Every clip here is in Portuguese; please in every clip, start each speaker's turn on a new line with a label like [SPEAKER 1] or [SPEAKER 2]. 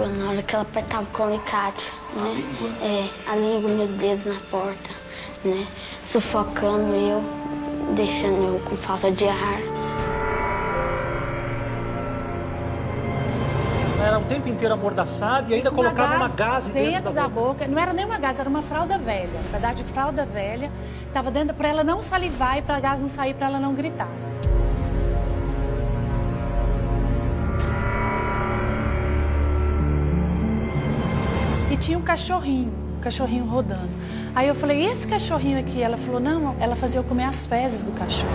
[SPEAKER 1] língua, na hora que ela apertava com o alicate, né?
[SPEAKER 2] A língua?
[SPEAKER 1] É, a língua, meus dedos na porta, né? Sufocando eu, deixando eu com falta de ar.
[SPEAKER 3] Era o tempo inteiro amordaçada e ainda colocava uma gaze
[SPEAKER 4] dentro da boca. Não era nem uma gaze, era uma fralda velha. Um pedaço de fralda velha. Estava dentro para ela não salivar e para a gás não sair, para ela não gritar. E tinha um cachorrinho rodando. Aí eu falei, e esse cachorrinho aqui? Ela falou, não, ela fazia eu comer as fezes do cachorro.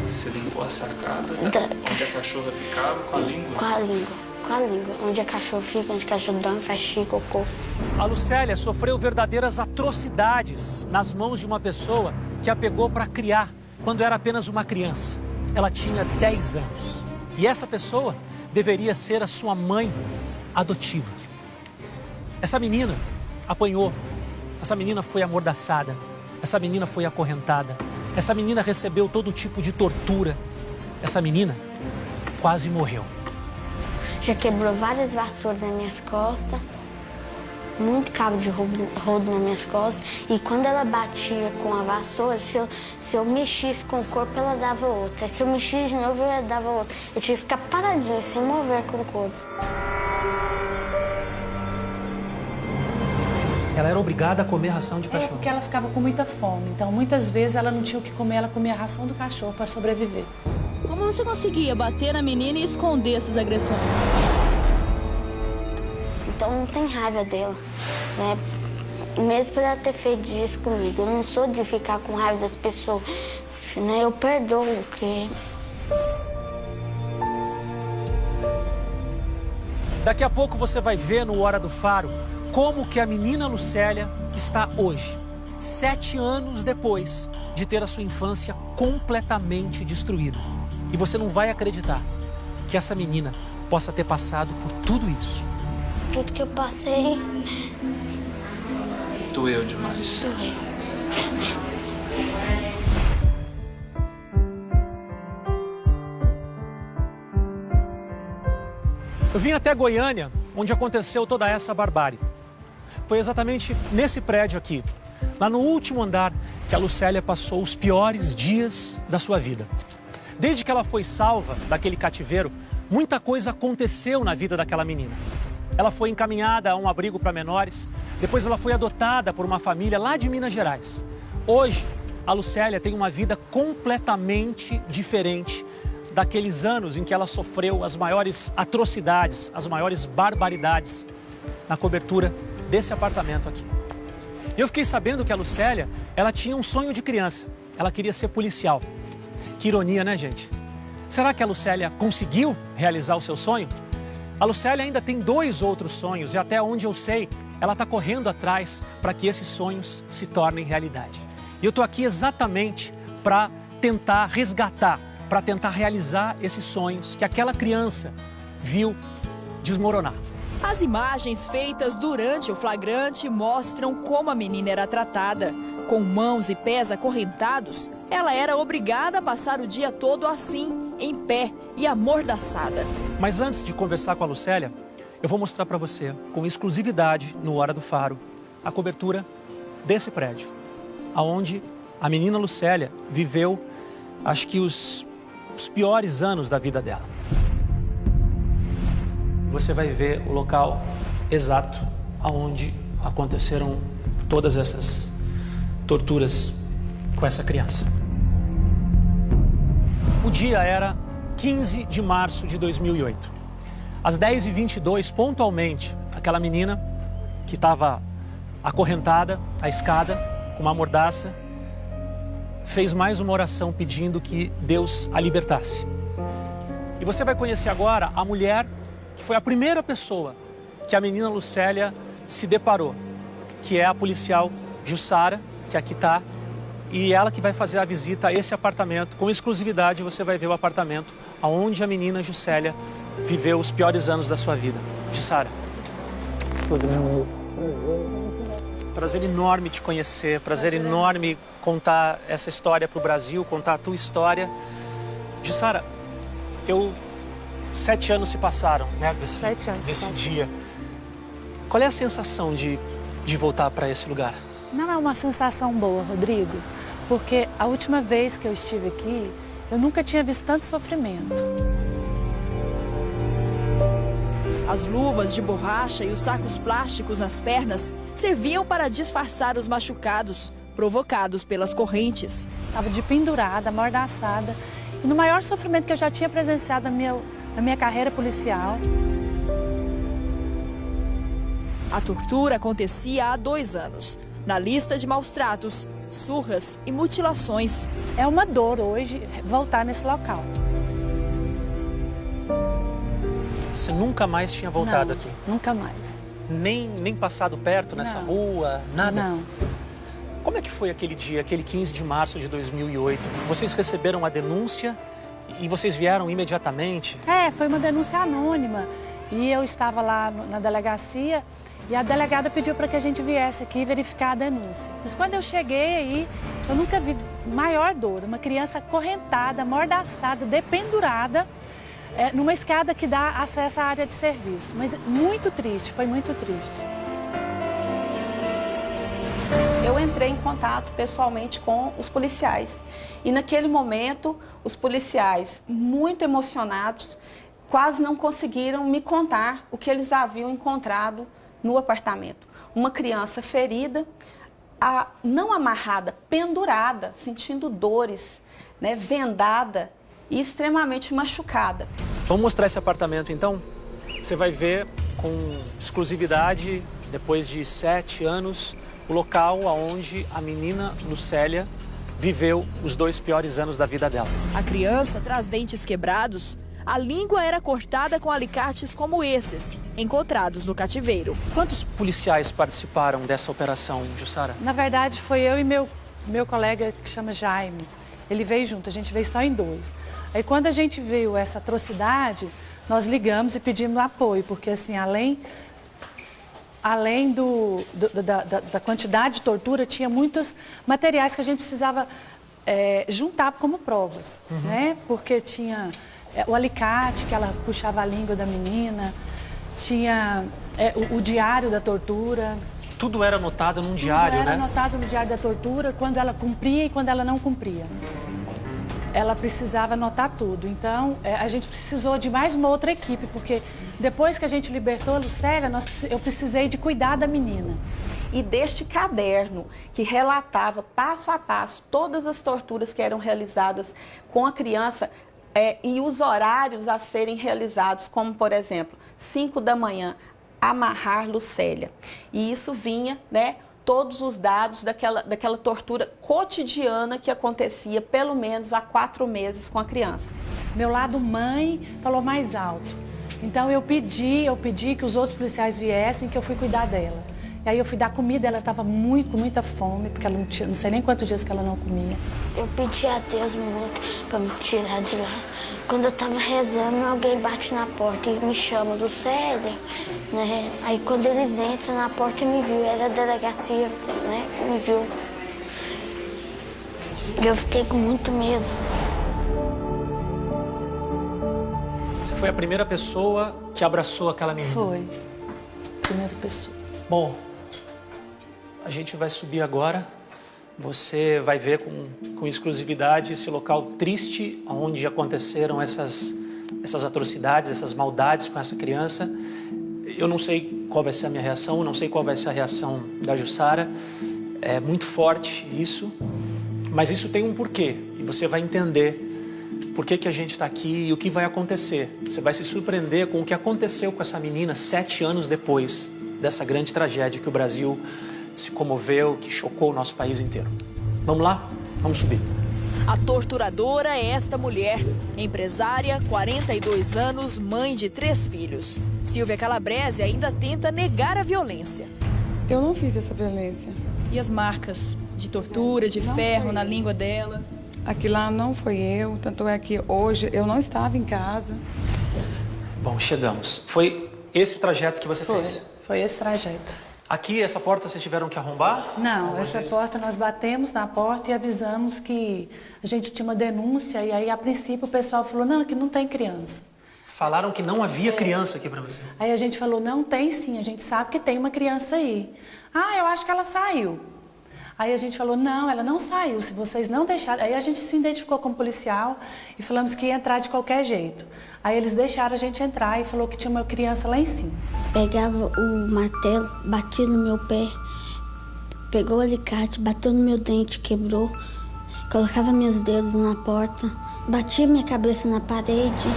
[SPEAKER 2] Você limpou a sacada onde a cachorra ficava com a língua?
[SPEAKER 1] Com a língua. Onde a cachorro fica, onde a cachorro dorme, faz xixi, cocô.
[SPEAKER 3] A Lucélia sofreu verdadeiras atrocidades nas mãos de uma pessoa que a pegou para criar quando era apenas uma criança. Ela tinha 10 anos. E essa pessoa deveria ser a sua mãe adotiva. Essa menina apanhou, essa menina foi amordaçada, essa menina foi acorrentada, essa menina recebeu todo tipo de tortura. Essa menina quase morreu.
[SPEAKER 1] Já quebrou várias vassouras nas minhas costas, muito cabo de rodo nas minhas costas. E quando ela batia com a vassoura, se eu mexisse com o corpo, ela dava outra. Se eu mexisse de novo, ela dava outra. Eu tinha que ficar paradinha, sem mover com o corpo.
[SPEAKER 3] Ela era obrigada a comer ração de cachorro.
[SPEAKER 4] Porque ela ficava com muita fome. Então, muitas vezes, ela não tinha o que comer, ela comia a ração do cachorro para sobreviver.
[SPEAKER 5] Como você conseguia bater na menina e esconder essas agressões?
[SPEAKER 1] Então, não tem raiva dela, né? Mesmo por ela ter feito isso comigo. Eu não sou de ficar com raiva das pessoas, né? Eu perdoo, porque...
[SPEAKER 3] Daqui a pouco você vai ver no Hora do Faro como que a menina Lucélia está hoje, 7 anos depois de ter a sua infância completamente destruída. E você não vai acreditar que essa menina possa ter passado por tudo isso.
[SPEAKER 1] Tudo que eu passei...
[SPEAKER 2] Doeu demais.
[SPEAKER 1] Doeu.
[SPEAKER 3] Eu vim até Goiânia, onde aconteceu toda essa barbárie. Foi exatamente nesse prédio aqui, lá no último andar, que a Lucélia passou os piores dias da sua vida. Desde que ela foi salva daquele cativeiro, muita coisa aconteceu na vida daquela menina. Ela foi encaminhada a um abrigo para menores, depois ela foi adotada por uma família lá de Minas Gerais. Hoje, a Lucélia tem uma vida completamente diferente daqueles anos em que ela sofreu as maiores atrocidades, as maiores barbaridades na cobertura desse apartamento aqui. Eu fiquei sabendo que a Lucélia, ela tinha um sonho de criança. Ela queria ser policial. Que ironia, né, gente? Será que a Lucélia conseguiu realizar o seu sonho? A Lucélia ainda tem 2 outros sonhos e até onde eu sei, ela está correndo atrás para que esses sonhos se tornem realidade. E eu estou aqui exatamente para tentar resgatar, para tentar realizar esses sonhos que aquela criança viu desmoronar.
[SPEAKER 5] As imagens feitas durante o flagrante mostram como a menina era tratada. Com mãos e pés acorrentados, ela era obrigada a passar o dia todo assim, em pé e amordaçada.
[SPEAKER 3] Mas antes de conversar com a Lucélia, eu vou mostrar para você, com exclusividade no Hora do Faro, a cobertura desse prédio, aonde a menina Lucélia viveu, acho que os piores anos da vida dela. Você vai ver o local exato aonde aconteceram todas essas torturas com essa criança. O dia era 15 de março de 2008. Às 10h22, pontualmente, aquela menina que estava acorrentada à escada, com uma mordaça, fez mais uma oração pedindo que Deus a libertasse. E você vai conhecer agora a mulher que foi a primeira pessoa que a menina Lucélia se deparou, que é a policial Jussara, que aqui está, e ela que vai fazer a visita a esse apartamento. Com exclusividade, você vai ver o apartamento onde a menina Juscelia viveu os piores anos da sua vida. Jussara. prazer enorme te conhecer, prazer enorme contar essa história para o Brasil, contar a tua história. Jussara, 7 anos se passaram, né, desse dia. Qual é a sensação de voltar para esse lugar?
[SPEAKER 4] Não é uma sensação boa, Rodrigo, porque a última vez que eu estive aqui, eu nunca tinha visto tanto sofrimento.
[SPEAKER 5] As luvas de borracha e os sacos plásticos nas pernas serviam para disfarçar os machucados provocados pelas correntes.
[SPEAKER 4] Estava de pendurada, amordaçada, e no maior sofrimento que eu já tinha presenciado na minha carreira policial.
[SPEAKER 5] A tortura acontecia há 2 anos. Na lista de maus tratos, surras e mutilações.
[SPEAKER 4] É uma dor hoje voltar nesse local.
[SPEAKER 3] Você nunca mais tinha voltado aqui?
[SPEAKER 4] Nunca mais.
[SPEAKER 3] Nem passado perto nessa rua, nada?
[SPEAKER 4] Não.
[SPEAKER 3] Como é que foi aquele dia, aquele 15 de março de 2008? Vocês receberam a denúncia e vocês vieram imediatamente?
[SPEAKER 4] Foi uma denúncia anônima. E eu estava lá na delegacia e a delegada pediu para que a gente viesse aqui verificar a denúncia. Mas quando eu cheguei aí, eu nunca vi maior dor. Uma criança acorrentada, amordaçada, dependurada, numa escada que dá acesso à área de serviço. Mas muito triste, foi muito triste.
[SPEAKER 6] Eu entrei em contato pessoalmente com os policiais. E naquele momento, os policiais, muito emocionados, quase não conseguiram me contar o que eles haviam encontrado no apartamento. Uma criança ferida, não amarrada, pendurada, sentindo dores, né, vendada e extremamente machucada.
[SPEAKER 3] Vamos mostrar esse apartamento, então? Você vai ver com exclusividade, depois de 7 anos, o local onde a menina Lucélia viveu os 2 piores anos da vida dela.
[SPEAKER 5] A criança traz dentes quebrados. A língua era cortada com alicates como esses, encontrados no cativeiro.
[SPEAKER 3] Quantos policiais participaram dessa operação, Jussara?
[SPEAKER 4] Na verdade, foi eu e meu colega, que chama Jaime. Ele veio junto, a gente veio só em 2. Aí, quando a gente viu essa atrocidade, nós ligamos e pedimos apoio, porque, assim, além da quantidade de tortura, tinha muitos materiais que a gente precisava juntar como provas, né? Porque tinha o alicate, que ela puxava a língua da menina, tinha o diário da tortura.
[SPEAKER 3] Tudo era anotado num diário, né?
[SPEAKER 4] Tudo era anotado no diário da tortura, quando ela cumpria e quando ela não cumpria. Ela precisava anotar tudo. Então, a gente precisou de mais uma outra equipe, porque depois que a gente libertou a Lucélia, eu precisei de cuidar da menina.
[SPEAKER 6] E deste caderno, que relatava passo a passo todas as torturas que eram realizadas com a criança e os horários a serem realizados, como, por exemplo, 5 da manhã, amarrar Lucélia. E isso vinha, né, todos os dados daquela tortura cotidiana que acontecia pelo menos há 4 meses com a criança.
[SPEAKER 4] Meu lado mãe falou mais alto. Então eu pedi que os outros policiais viessem, que eu fui cuidar dela. E aí eu fui dar comida, ela estava com muita fome, porque ela não sei nem quantos dias que ela não comia.
[SPEAKER 1] Eu pedi a Deus muito para me tirar de lá. Quando eu estava rezando, alguém bate na porta e me chama, Lucélia, né? Aí quando eles entram na porta e me viu, era a delegacia, né, que me viu. Eu fiquei com muito medo.
[SPEAKER 3] Você foi a primeira pessoa que abraçou aquela menina?
[SPEAKER 4] Foi. Primeira pessoa.
[SPEAKER 3] Bom, a gente vai subir agora. Você vai ver com exclusividade esse local triste onde aconteceram essas atrocidades, essas maldades com essa criança. Eu não sei qual vai ser a minha reação, eu não sei qual vai ser a reação da Jussara. É muito forte isso, mas isso tem um porquê. E você vai entender por que a gente está aqui e o que vai acontecer. Você vai se surpreender com o que aconteceu com essa menina 7 anos depois dessa grande tragédia que o Brasil se comoveu, que chocou o nosso país inteiro. Vamos lá? Vamos subir.
[SPEAKER 5] A torturadora é esta mulher, empresária, 42 anos, mãe de 3 filhos. Silvia Calabrese ainda tenta negar a violência.
[SPEAKER 7] Eu não fiz essa violência.
[SPEAKER 5] E as marcas de tortura, de ferro na língua dela?
[SPEAKER 7] Aquilo lá não foi eu, tanto é que hoje eu não estava em casa.
[SPEAKER 3] Bom, chegamos. Foi esse o trajeto que você fez?
[SPEAKER 4] Foi esse trajeto.
[SPEAKER 3] Aqui, essa porta vocês tiveram que arrombar?
[SPEAKER 4] Não, essa porta nós batemos na porta e avisamos que a gente tinha uma denúncia e aí a princípio o pessoal falou, não, aqui não tem criança.
[SPEAKER 3] Falaram que não havia criança aqui para você.
[SPEAKER 4] Aí a gente falou, não, tem sim, a gente sabe que tem uma criança aí. Ah, eu acho que ela saiu. Aí a gente falou, não, ela não saiu, se vocês não deixarem... Aí a gente se identificou como policial e falamos que ia entrar de qualquer jeito. Aí eles deixaram a gente entrar e falou que tinha uma criança lá em cima.
[SPEAKER 1] Pegava o martelo, batia no meu pé, pegou o alicate, bateu no meu dente, quebrou, colocava meus dedos na porta, batia minha cabeça na parede.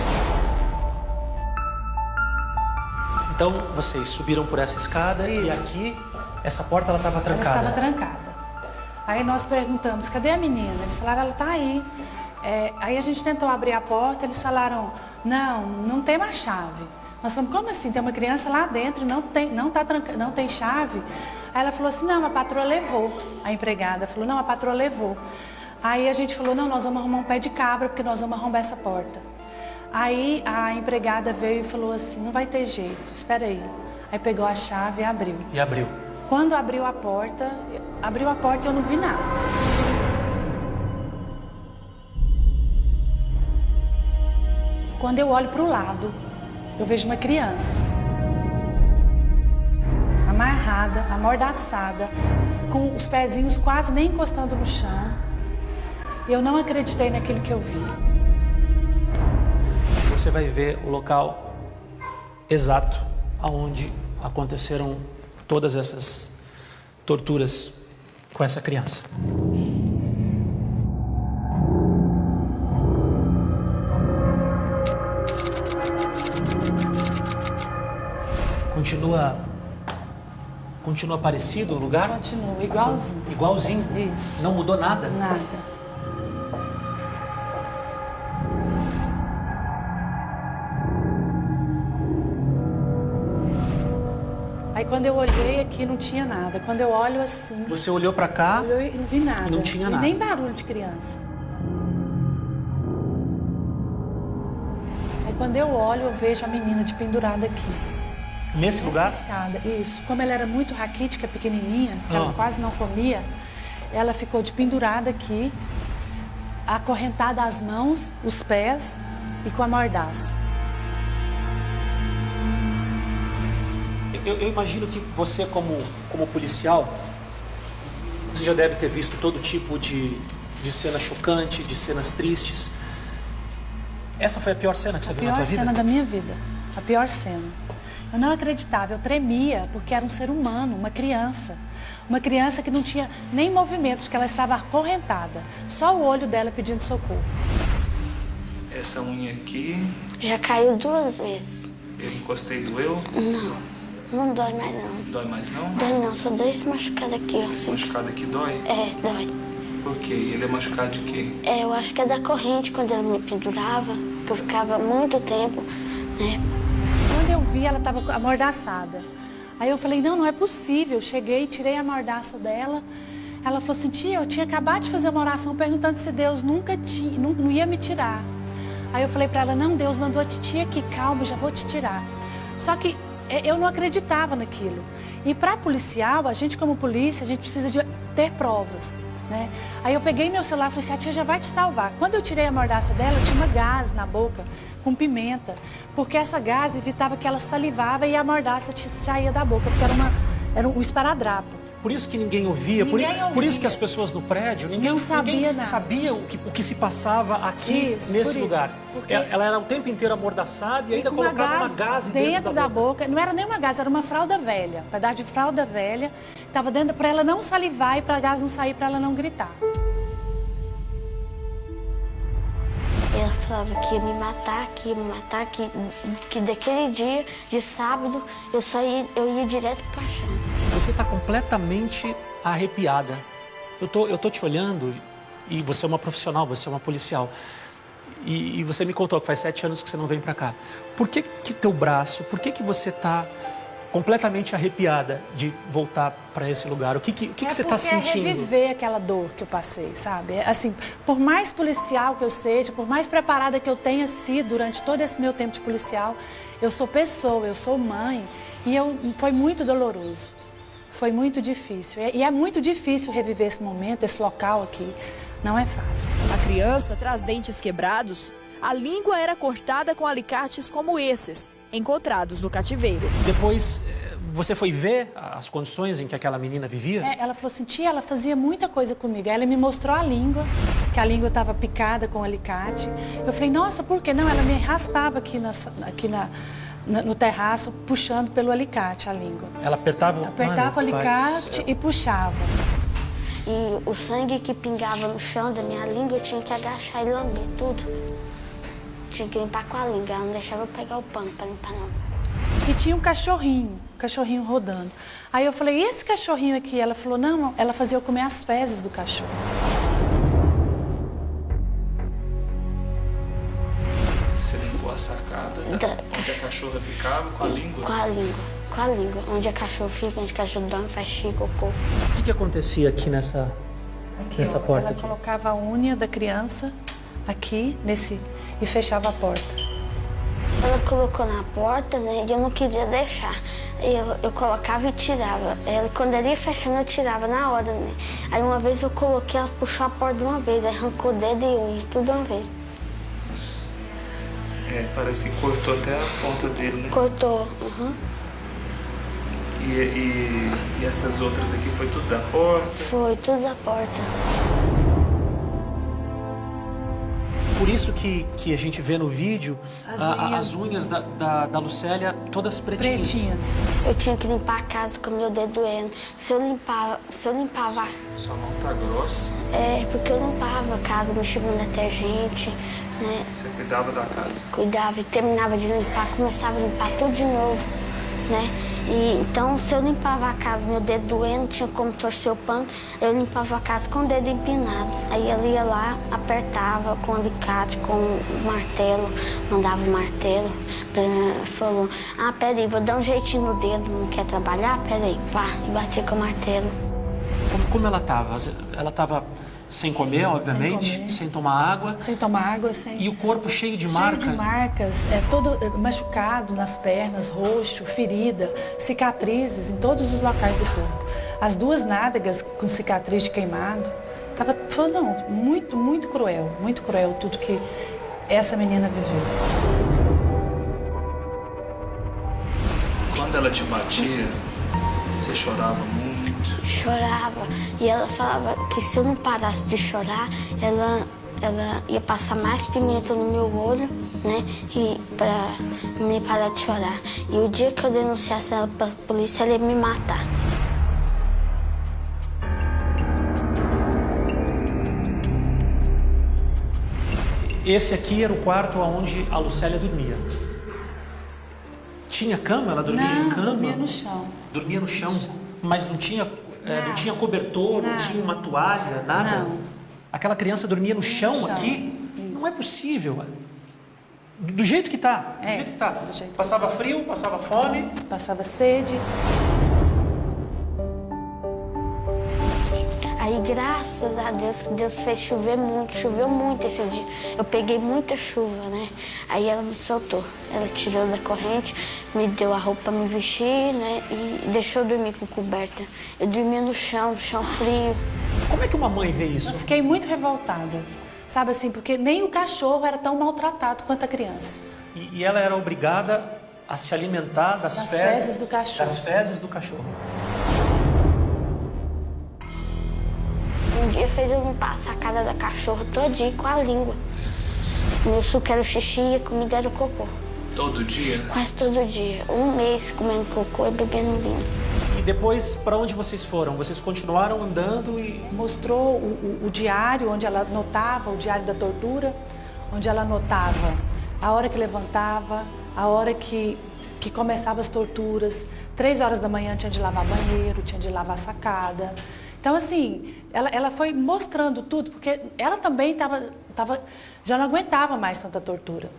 [SPEAKER 3] Então, vocês subiram por essa escada e aqui, essa porta ela estava trancada.
[SPEAKER 4] Ela estava trancada. Aí nós perguntamos, cadê a menina? Eles falaram, ela está aí. Aí a gente tentou abrir a porta, eles falaram, não tem mais chave. Nós falamos, como assim? Tem uma criança lá dentro, não tem chave? Aí ela falou assim, não, a patroa levou. A empregada falou, não, a patroa levou. Aí a gente falou, não, nós vamos arrumar um pé de cabra, porque nós vamos arrombar essa porta. Aí a empregada veio e falou assim, não vai ter jeito, espera aí. Aí pegou a chave e abriu.
[SPEAKER 3] E abriu.
[SPEAKER 4] Quando abriu a porta e eu não vi nada. Quando eu olho para o lado, eu vejo uma criança. Amarrada, amordaçada, com os pezinhos quase nem encostando no chão. Eu não acreditei naquilo que eu vi.
[SPEAKER 3] Você vai ver o local exato aonde aconteceram todas essas torturas com essa criança. Continua parecido o lugar?
[SPEAKER 4] Continua, igualzinho.
[SPEAKER 3] Igualzinho?
[SPEAKER 4] Isso.
[SPEAKER 3] Não mudou nada?
[SPEAKER 4] Nada. Aí quando eu olhei aqui não tinha nada. Quando eu olho assim...
[SPEAKER 3] Você olhou pra cá?
[SPEAKER 4] Olhou e não vi nada.
[SPEAKER 3] E não tinha nada.
[SPEAKER 4] E nem barulho de criança. Aí quando eu olho, eu vejo a menina de pendurada aqui.
[SPEAKER 3] Nesse lugar?
[SPEAKER 4] Escada. Isso. Como ela era muito raquítica, pequenininha, que ela quase não comia, ela ficou de pendurada aqui, acorrentada às mãos, os pés e com a mordaça.
[SPEAKER 3] Eu imagino que você, como policial, você já deve ter visto todo tipo de cena chocante, de cenas tristes. Essa foi a pior cena que você viu na tua vida?
[SPEAKER 4] A pior cena da minha vida. A pior cena. Eu não acreditava, eu tremia, porque era um ser humano, uma criança. Uma criança que não tinha nem movimento, porque ela estava acorrentada. Só o olho dela pedindo socorro.
[SPEAKER 2] Essa unha aqui...
[SPEAKER 1] Já caiu 2 vezes.
[SPEAKER 2] Eu encostei, doeu?
[SPEAKER 1] Não dói mais não.
[SPEAKER 2] Dói mais não?
[SPEAKER 1] Dói não, só dói esse machucado aqui, ó.
[SPEAKER 2] Esse machucado aqui dói?
[SPEAKER 1] É, dói.
[SPEAKER 2] Por quê? Ele é machucado de quê?
[SPEAKER 1] Eu acho que é da corrente, quando ela me pendurava, que eu ficava muito tempo, né?
[SPEAKER 4] Quando eu vi, ela estava amordaçada. Aí eu falei, não é possível. Eu cheguei, tirei a mordaça dela. Ela falou assim, tia, eu tinha acabado de fazer uma oração perguntando se Deus não ia me tirar. Aí eu falei para ela, não, Deus mandou a titia aqui, calma, já vou te tirar. Só que eu não acreditava naquilo. E para policial, a gente como polícia, a gente precisa de ter provas, né? Aí eu peguei meu celular e falei assim, a tia já vai te salvar. Quando eu tirei a mordaça dela, tinha uma gás na boca com pimenta, porque essa gás evitava que ela salivava e a mordaça saía da boca, porque era um esparadrapo.
[SPEAKER 3] Por isso que ninguém ouvia, por isso que as pessoas no prédio, ninguém sabia o que se passava aqui nesse lugar. Ela era o tempo inteiro amordaçada e ainda colocava uma gás
[SPEAKER 4] dentro da boca. Não era nem uma gás, era uma fralda velha, um pedaço de fralda velha, estava dentro para ela não salivar e para a gás não sair, para ela não gritar.
[SPEAKER 1] Ela falava que ia me matar, que daquele dia, de sábado, eu ia direto pro caixão.
[SPEAKER 3] Você está completamente arrepiada. Eu tô te olhando e você é uma profissional, você é uma policial. E você me contou que faz 7 anos que você não vem para cá. Por que teu braço, por que você está completamente arrepiada de voltar para esse lugar? O que você está sentindo?
[SPEAKER 4] É reviver aquela dor que eu passei, sabe? Assim, por mais policial que eu seja, por mais preparada que eu tenha sido durante todo esse meu tempo de policial, eu sou pessoa, eu sou mãe e foi muito doloroso. Foi muito difícil. E é muito difícil reviver esse momento, esse local aqui. Não é fácil.
[SPEAKER 5] A criança traz dentes quebrados. A língua era cortada com alicates como esses, encontrados no cativeiro.
[SPEAKER 3] Depois, você foi ver as condições em que aquela menina vivia?
[SPEAKER 4] Ela falou assim, tia, ela fazia muita coisa comigo. Aí ela me mostrou a língua, que a língua estava picada com alicate. Eu falei, nossa, por que não? Ela me arrastava aqui no terraço, puxando pelo alicate a língua.
[SPEAKER 3] Ela apertava?
[SPEAKER 4] Apertava o alicate e puxava.
[SPEAKER 1] E o sangue que pingava no chão da minha língua, eu tinha que agachar e lamber tudo. Tinha que limpar com a língua, ela não deixava eu pegar o pano para limpar, não.
[SPEAKER 4] E tinha um cachorrinho rodando. Aí eu falei, e esse cachorrinho aqui? Ela falou, não, ela fazia eu comer as fezes do cachorro.
[SPEAKER 2] Você limpou a sacada onde a cachorra ficava com a língua?
[SPEAKER 1] Com a língua. Onde a cachorro fica, onde a cachorro dorme, faz xixi, cocô.
[SPEAKER 3] O que acontecia aqui nessa porta?
[SPEAKER 4] Ela
[SPEAKER 3] aqui?
[SPEAKER 4] colocava a unha da criança aqui, e fechava a porta.
[SPEAKER 1] Ela colocou na porta, né, e eu não queria deixar. Eu colocava e tirava. Quando ela ia fechando, eu tirava na hora, né. Aí uma vez eu coloquei, ela puxou a porta de uma vez, aí arrancou dedo e unha, tudo de uma vez.
[SPEAKER 2] Parece que cortou até a ponta dele, né?
[SPEAKER 1] Cortou, uhum.
[SPEAKER 2] E essas outras aqui foi tudo da porta?
[SPEAKER 1] Foi tudo da porta.
[SPEAKER 3] Por isso que a gente vê no vídeo as unhas da Lucélia todas pretinhas.
[SPEAKER 1] Eu tinha que limpar a casa com o meu dedo doendo. Se eu limpava...
[SPEAKER 2] Sua mão tá grossa?
[SPEAKER 1] Porque eu limpava a casa, mexia com detergente, né?
[SPEAKER 2] Você cuidava da casa?
[SPEAKER 1] Cuidava e terminava de limpar, começava a limpar tudo de novo, né? Então, se eu limpava a casa, meu dedo doendo, tinha como torcer o pano, eu limpava a casa com o dedo empinado. Aí ela ia lá, apertava com o alicate, com o martelo, mandava o martelo, falou, peraí, vou dar um jeitinho no dedo, não quer trabalhar? Peraí, pá, e batia com o martelo.
[SPEAKER 3] Como ela estava? Ela estava sem comer, obviamente, sem tomar água.
[SPEAKER 4] Sem tomar água, sem...
[SPEAKER 3] E o corpo cheio de marcas?
[SPEAKER 4] Cheio de marcas, todo machucado nas pernas, roxo, ferida, cicatrizes em todos os locais do corpo. As duas nádegas com cicatriz de queimado. Foi muito cruel tudo que essa menina viveu.
[SPEAKER 2] Quando ela te batia, você chorava muito?
[SPEAKER 1] Chorava. E ela falava que se eu não parasse de chorar, ela ia passar mais pimenta no meu olho, né? E pra me parar de chorar. E o dia que eu denunciasse ela pra polícia, ela ia me matar.
[SPEAKER 3] Esse aqui era o quarto onde a Lucélia dormia. Tinha cama? Ela dormia em cama?
[SPEAKER 4] Dormia no chão.
[SPEAKER 3] Dormia no chão? Mas não tinha cobertor, não tinha uma toalha, nada?
[SPEAKER 4] Não.
[SPEAKER 3] Aquela criança dormia no chão aqui? Isso. Não é possível. Do jeito que tá. Do jeito que tá. Passava frio, passava fome.
[SPEAKER 4] Passava sede.
[SPEAKER 1] Aí, graças a Deus, que Deus fez chover muito, choveu muito esse dia. Eu peguei muita chuva, né? Aí ela me soltou. Ela tirou da corrente, me deu a roupa pra me vestir, né? E deixou eu dormir com coberta. Eu dormia no chão frio.
[SPEAKER 3] Como é que uma mãe vê isso?
[SPEAKER 4] Eu fiquei muito revoltada, sabe assim, porque nem o cachorro era tão maltratado quanto a criança.
[SPEAKER 3] E ela era obrigada a se alimentar das fezes
[SPEAKER 4] do cachorro.
[SPEAKER 3] Das fezes do cachorro.
[SPEAKER 1] Um dia fez eu limpar a sacada da cachorra todinha com a língua. Meu suco era o xixi e a comida era o cocô.
[SPEAKER 2] Todo dia?
[SPEAKER 1] Quase todo dia. Um mês comendo cocô e bebendo vinho.
[SPEAKER 3] E depois, para onde vocês foram? Vocês continuaram andando e...
[SPEAKER 4] Mostrou o diário onde ela anotava, o diário da tortura, onde ela anotava a hora que levantava, a hora que começava as torturas. 3 horas da manhã tinha de lavar banheiro, tinha de lavar sacada. Então, assim, ela foi mostrando tudo, porque ela também já não aguentava mais tanta tortura.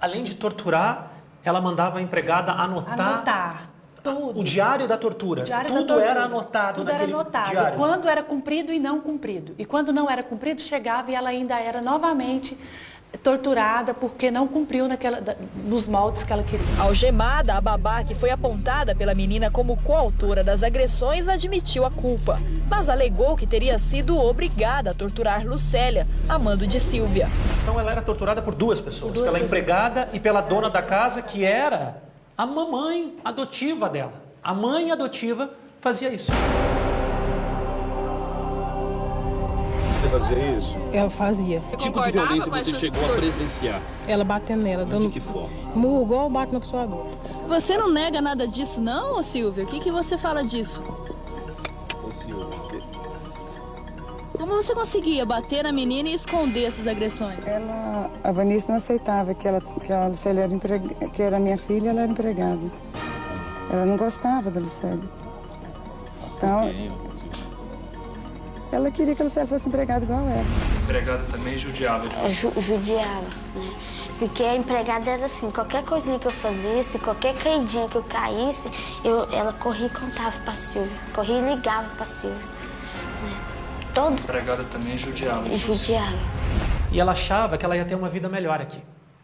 [SPEAKER 3] Além de torturar, ela mandava a empregada anotar
[SPEAKER 4] tudo.
[SPEAKER 3] O diário da tortura. Tudo era anotado naquele diário.
[SPEAKER 4] Quando era cumprido e não cumprido. E quando não era cumprido, chegava e ela ainda era novamente torturada porque não cumpriu nos moldes que ela queria.
[SPEAKER 5] Algemada, a babá, que foi apontada pela menina como coautora das agressões, admitiu a culpa, mas alegou que teria sido obrigada a torturar Lucélia, a mando de Silvia.
[SPEAKER 3] Então ela era torturada por duas pessoas, pela empregada e pela dona da casa, que era a mamãe adotiva dela. A mãe adotiva fazia isso.
[SPEAKER 8] Você fazia isso?
[SPEAKER 9] Ela fazia.
[SPEAKER 8] Que tipo de violência você chegou a presenciar?
[SPEAKER 9] Ela batendo nela, dando...
[SPEAKER 8] De que forma?
[SPEAKER 9] Murro igual bate na pessoa adulta.
[SPEAKER 10] Você não nega nada disso, não, Silvia? O que você fala disso?
[SPEAKER 8] Ô, Silvia,
[SPEAKER 10] como você conseguia bater na menina e esconder essas agressões?
[SPEAKER 7] A Vanice não aceitava que a Lucélia era que era minha filha, ela era empregada. Ela não gostava da Lucélia. Então, ela queria que a Lucélia fosse empregada igual ela.
[SPEAKER 2] A empregada também judiava de você?
[SPEAKER 1] Judiava, né? Porque a empregada era assim, qualquer coisinha que eu fazia, qualquer caidinha que eu caísse, ela corria e contava pra Silvia. Corria e ligava pra Silvia. Né?
[SPEAKER 2] A empregada também judiava de você?
[SPEAKER 1] Judiava.
[SPEAKER 3] E ela achava que ela ia ter uma vida melhor aqui.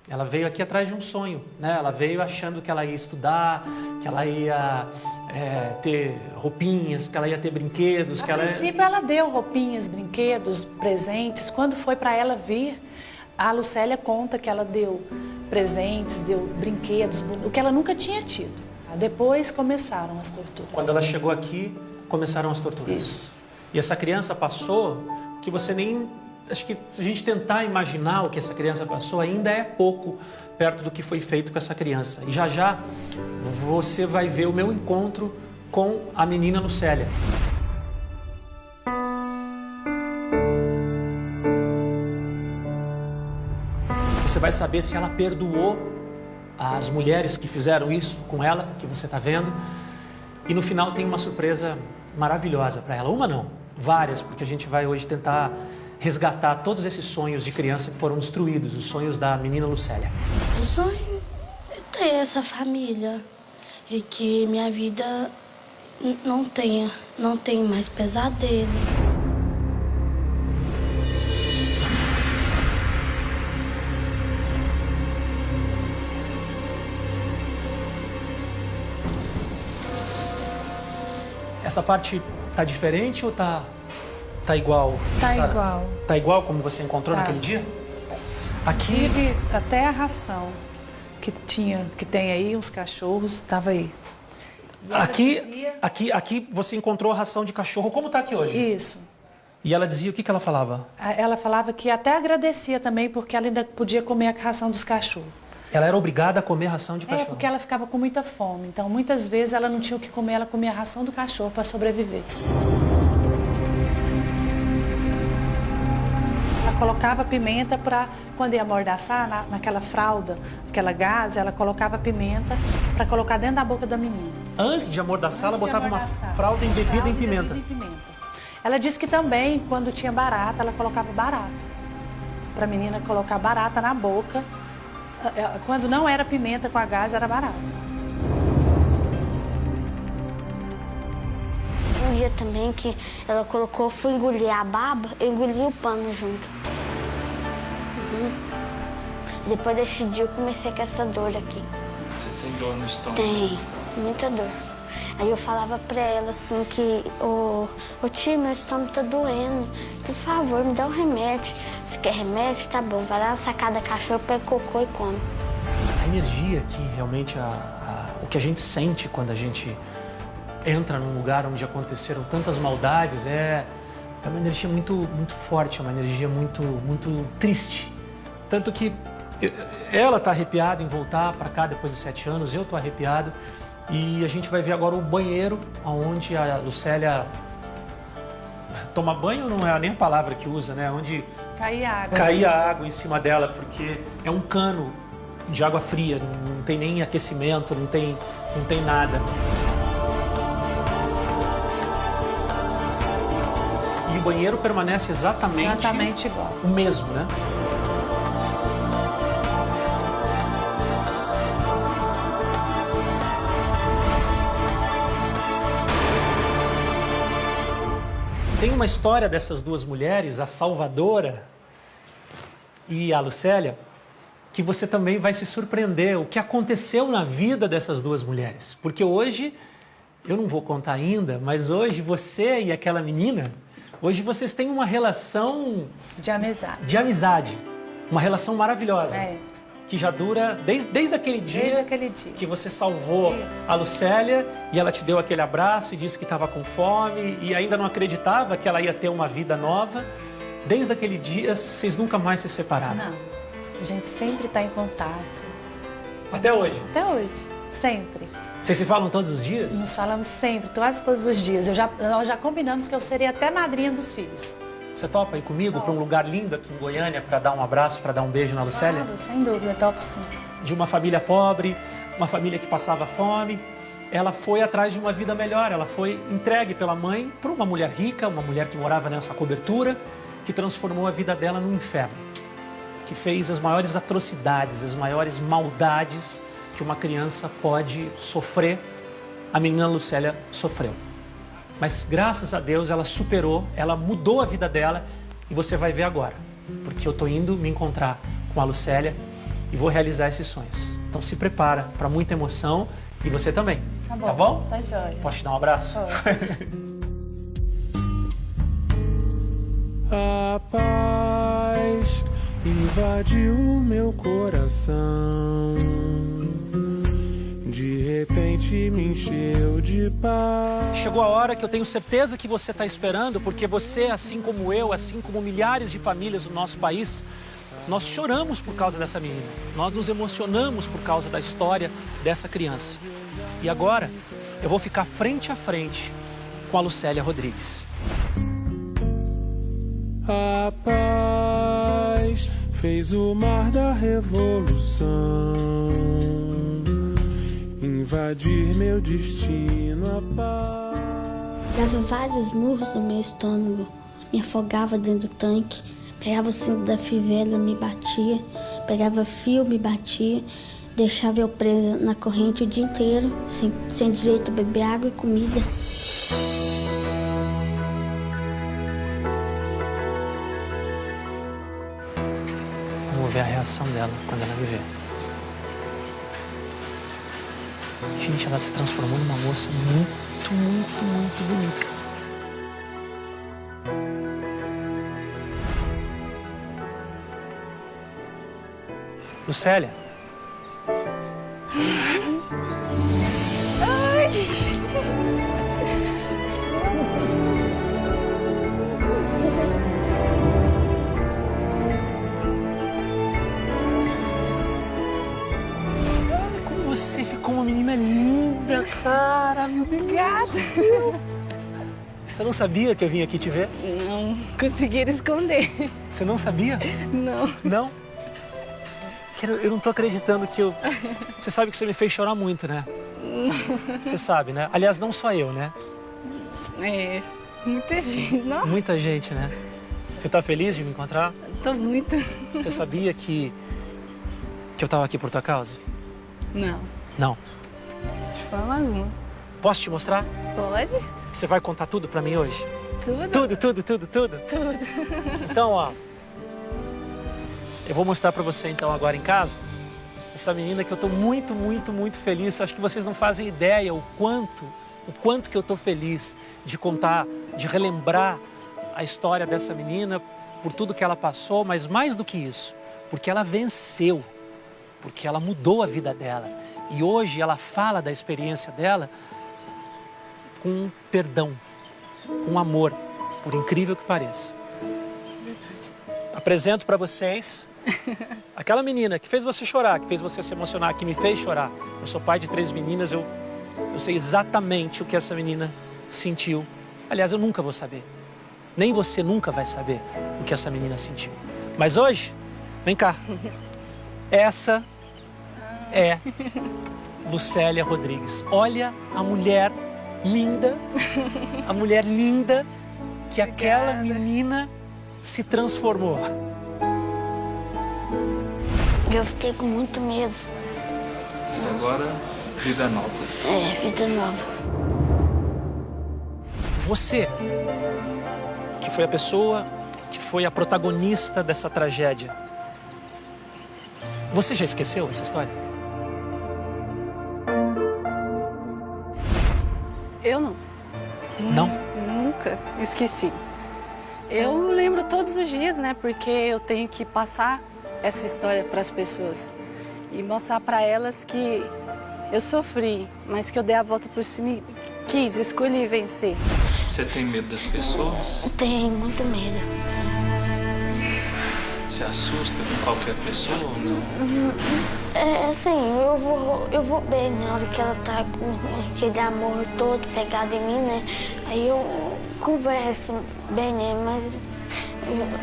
[SPEAKER 3] Ela veio aqui atrás de um sonho, né? Ela veio achando que ela ia estudar, que ela ia ter roupinhas, que ela ia ter brinquedos.
[SPEAKER 4] A princípio ela deu roupinhas, brinquedos, presentes. Quando foi para ela vir, a Lucélia conta que ela deu presentes, deu brinquedos, o que ela nunca tinha tido. Depois começaram as torturas.
[SPEAKER 3] Quando ela chegou aqui, começaram as torturas.
[SPEAKER 4] Isso.
[SPEAKER 3] E essa criança passou que você nem... Acho que se a gente tentar imaginar o que essa criança passou, ainda é pouco perto do que foi feito com essa criança. E já já você vai ver o meu encontro com a menina Lucélia. Você vai saber se ela perdoou as mulheres que fizeram isso com ela, que você está vendo. E no final tem uma surpresa maravilhosa para ela. Uma não, várias, porque a gente vai hoje tentar resgatar todos esses sonhos de criança que foram destruídos, os sonhos da menina Lucélia.
[SPEAKER 1] O sonho é ter essa família e que minha vida não tenha mais pesadelo.
[SPEAKER 3] Essa parte tá diferente ou tá igual?
[SPEAKER 4] Tá
[SPEAKER 3] Sara?
[SPEAKER 4] igual.
[SPEAKER 3] Tá igual como você encontrou naquele dia? Aqui...
[SPEAKER 4] Tive até a ração que tem aí, uns cachorros, tava aí.
[SPEAKER 3] Aqui você encontrou a ração de cachorro. Como tá aqui hoje?
[SPEAKER 4] Isso.
[SPEAKER 3] E ela dizia, o que ela falava?
[SPEAKER 4] Ela falava que até agradecia também, porque ela ainda podia comer a ração dos cachorros.
[SPEAKER 3] Ela era obrigada a comer ração de cachorro?
[SPEAKER 4] Porque ela ficava com muita fome. Então, muitas vezes ela não tinha o que comer, ela comia a ração do cachorro para sobreviver. Ela colocava pimenta para, quando ia amordaçar, naquela fralda, aquela gás, ela colocava pimenta para colocar dentro da boca da menina.
[SPEAKER 3] Antes de amordaçar, ela botava uma fralda embebida em pimenta.
[SPEAKER 4] Ela disse que também, quando tinha barata, ela colocava barata. Para a menina colocar barata na boca. Quando não era pimenta com a gás, era barata.
[SPEAKER 1] Um dia também que ela colocou, fui engolir a baba, eu engoli o pano junto. Depois desse dia eu comecei com essa dor aqui.
[SPEAKER 2] Você tem dor no estômago?
[SPEAKER 1] Tem, muita dor. Aí eu falava pra ela assim que, ô tia, meu estômago tá doendo, por favor, me dá um remédio. Se quer remédio, tá bom, vai lá na sacada da cachorro, pega cocô e come.
[SPEAKER 3] A energia que realmente, o que a gente sente quando a gente entra num lugar onde aconteceram tantas maldades é uma energia muito, muito forte, é uma energia muito, muito triste. Tanto que ela tá arrepiada em voltar para cá depois de 7 anos, eu tô arrepiado. E a gente vai ver agora o banheiro, onde a Lucélia toma banho, não é nem a palavra que usa, né? Onde caía água em cima dela, porque é um cano de água fria, não tem nem aquecimento, não tem nada. E o banheiro permanece exatamente
[SPEAKER 4] igual.
[SPEAKER 3] O mesmo, né? Tem uma história dessas duas mulheres, a Salvadora e a Lucélia que você também vai se surpreender o que aconteceu na vida dessas duas mulheres. Porque hoje, eu não vou contar ainda, mas hoje você e aquela menina, hoje vocês têm uma relação...
[SPEAKER 4] De amizade.
[SPEAKER 3] De amizade. Uma relação maravilhosa.
[SPEAKER 4] É.
[SPEAKER 3] Que já dura desde aquele dia,
[SPEAKER 4] Desde aquele dia.
[SPEAKER 3] Que você salvou
[SPEAKER 4] Isso.
[SPEAKER 3] a Lucélia e ela te deu aquele abraço e disse que estava com fome e ainda não acreditava que ela ia ter uma vida nova. Desde aquele dia, vocês nunca mais se separaram?
[SPEAKER 4] Não. A gente sempre está em contato.
[SPEAKER 3] Até hoje?
[SPEAKER 4] Até hoje. Sempre.
[SPEAKER 3] Vocês se falam todos os dias?
[SPEAKER 4] Nos falamos sempre, quase todos os dias. Nós já combinamos que eu seria até madrinha dos filhos.
[SPEAKER 3] Você topa ir comigo para um lugar lindo aqui em Goiânia para dar um abraço, para dar um beijo na Lucélia?
[SPEAKER 4] Claro, sem dúvida, topo sim.
[SPEAKER 3] De uma família pobre, uma família que passava fome. Ela foi atrás de uma vida melhor. Ela foi entregue pela mãe para uma mulher rica, uma mulher que morava nessa cobertura, que transformou a vida dela num inferno. Que fez as maiores atrocidades, as maiores maldades que uma criança pode sofrer. A menina Lucélia sofreu. Mas graças a Deus ela superou, ela mudou a vida dela e você vai ver agora. Porque eu tô indo me encontrar com a Lucélia e vou realizar esses sonhos. Então se prepara para muita emoção e você também.
[SPEAKER 4] Tá bom?
[SPEAKER 3] Tá bom?
[SPEAKER 4] Tá jóia.
[SPEAKER 3] Posso te dar um abraço?
[SPEAKER 11] A paz invadiu meu coração. De repente me encheu de paz.
[SPEAKER 3] Chegou a hora que eu tenho certeza que você está esperando, porque você, assim como eu, assim como milhares de famílias do nosso país, nós choramos por causa dessa menina. Nós nos emocionamos por causa da história dessa criança. E agora eu vou ficar frente a frente com a Lucélia Rodrigues.
[SPEAKER 11] A paz fez o mar da revolução invadir meu destino, a paz.
[SPEAKER 1] Dava vários murros no meu estômago, me afogava dentro do tanque, pegava o cinto da fivela, me batia, pegava fio, me batia, deixava eu presa na corrente o dia inteiro, sem direito a beber água e comida.
[SPEAKER 3] Vamos ver a reação dela quando ela me ver. Gente, ela se transformou numa moça muito, muito, muito bonita. Lucélia. Você ficou uma menina linda, cara, meu Deus. Você não sabia que eu vim aqui te ver?
[SPEAKER 12] Não, conseguiram esconder.
[SPEAKER 3] Você não sabia?
[SPEAKER 12] Não.
[SPEAKER 3] Não? Eu não tô acreditando que eu... Você sabe que você me fez chorar muito, né? Você sabe, né? Aliás, não só eu, né?
[SPEAKER 12] É, muita gente, não?
[SPEAKER 3] Muita gente, né? Você tá feliz de me encontrar?
[SPEAKER 12] Tô muito.
[SPEAKER 3] Você sabia que eu tava aqui por tua causa?
[SPEAKER 12] Não.
[SPEAKER 3] Não?
[SPEAKER 12] De forma alguma.
[SPEAKER 3] Posso te mostrar?
[SPEAKER 12] Pode?
[SPEAKER 3] Você vai contar tudo pra mim hoje?
[SPEAKER 12] Tudo?
[SPEAKER 3] Tudo, tudo, tudo, tudo?
[SPEAKER 12] Tudo.
[SPEAKER 3] Então, ó, eu vou mostrar pra você então agora em casa essa menina que eu tô muito, muito, muito feliz. Acho que vocês não fazem ideia o quanto que eu tô feliz de contar, de relembrar a história dessa menina por tudo que ela passou, mas mais do que isso, porque ela venceu, porque ela mudou a vida dela. E hoje ela fala da experiência dela com perdão, com amor, por incrível que pareça. Apresento para vocês aquela menina que fez você chorar, que fez você se emocionar, que me fez chorar. Eu sou pai de 3 meninas, eu sei exatamente o que essa menina sentiu. Aliás, eu nunca vou saber. Nem você nunca vai saber o que essa menina sentiu. Mas hoje, vem cá. Essa é Lucélia Rodrigues. Olha a mulher linda que aquela menina se transformou.
[SPEAKER 1] Eu fiquei com muito medo.
[SPEAKER 2] Mas agora, vida nova.
[SPEAKER 1] É, vida nova.
[SPEAKER 3] Você, que foi a pessoa, que foi a protagonista dessa tragédia, Você já esqueceu essa história?
[SPEAKER 12] Eu não.
[SPEAKER 3] Não?
[SPEAKER 12] Nunca esqueci. Eu lembro todos os dias, né? Porque eu tenho que passar essa história para as pessoas e mostrar para elas que eu sofri, mas que eu dei a volta por cima e quis, escolhi vencer.
[SPEAKER 2] Você tem medo das pessoas?
[SPEAKER 1] Tenho muito medo.
[SPEAKER 2] Se assusta com qualquer pessoa ou não?
[SPEAKER 1] É assim, eu vou bem na hora que ela tá com aquele amor todo pegado em mim, né? Aí eu converso bem, né? Mas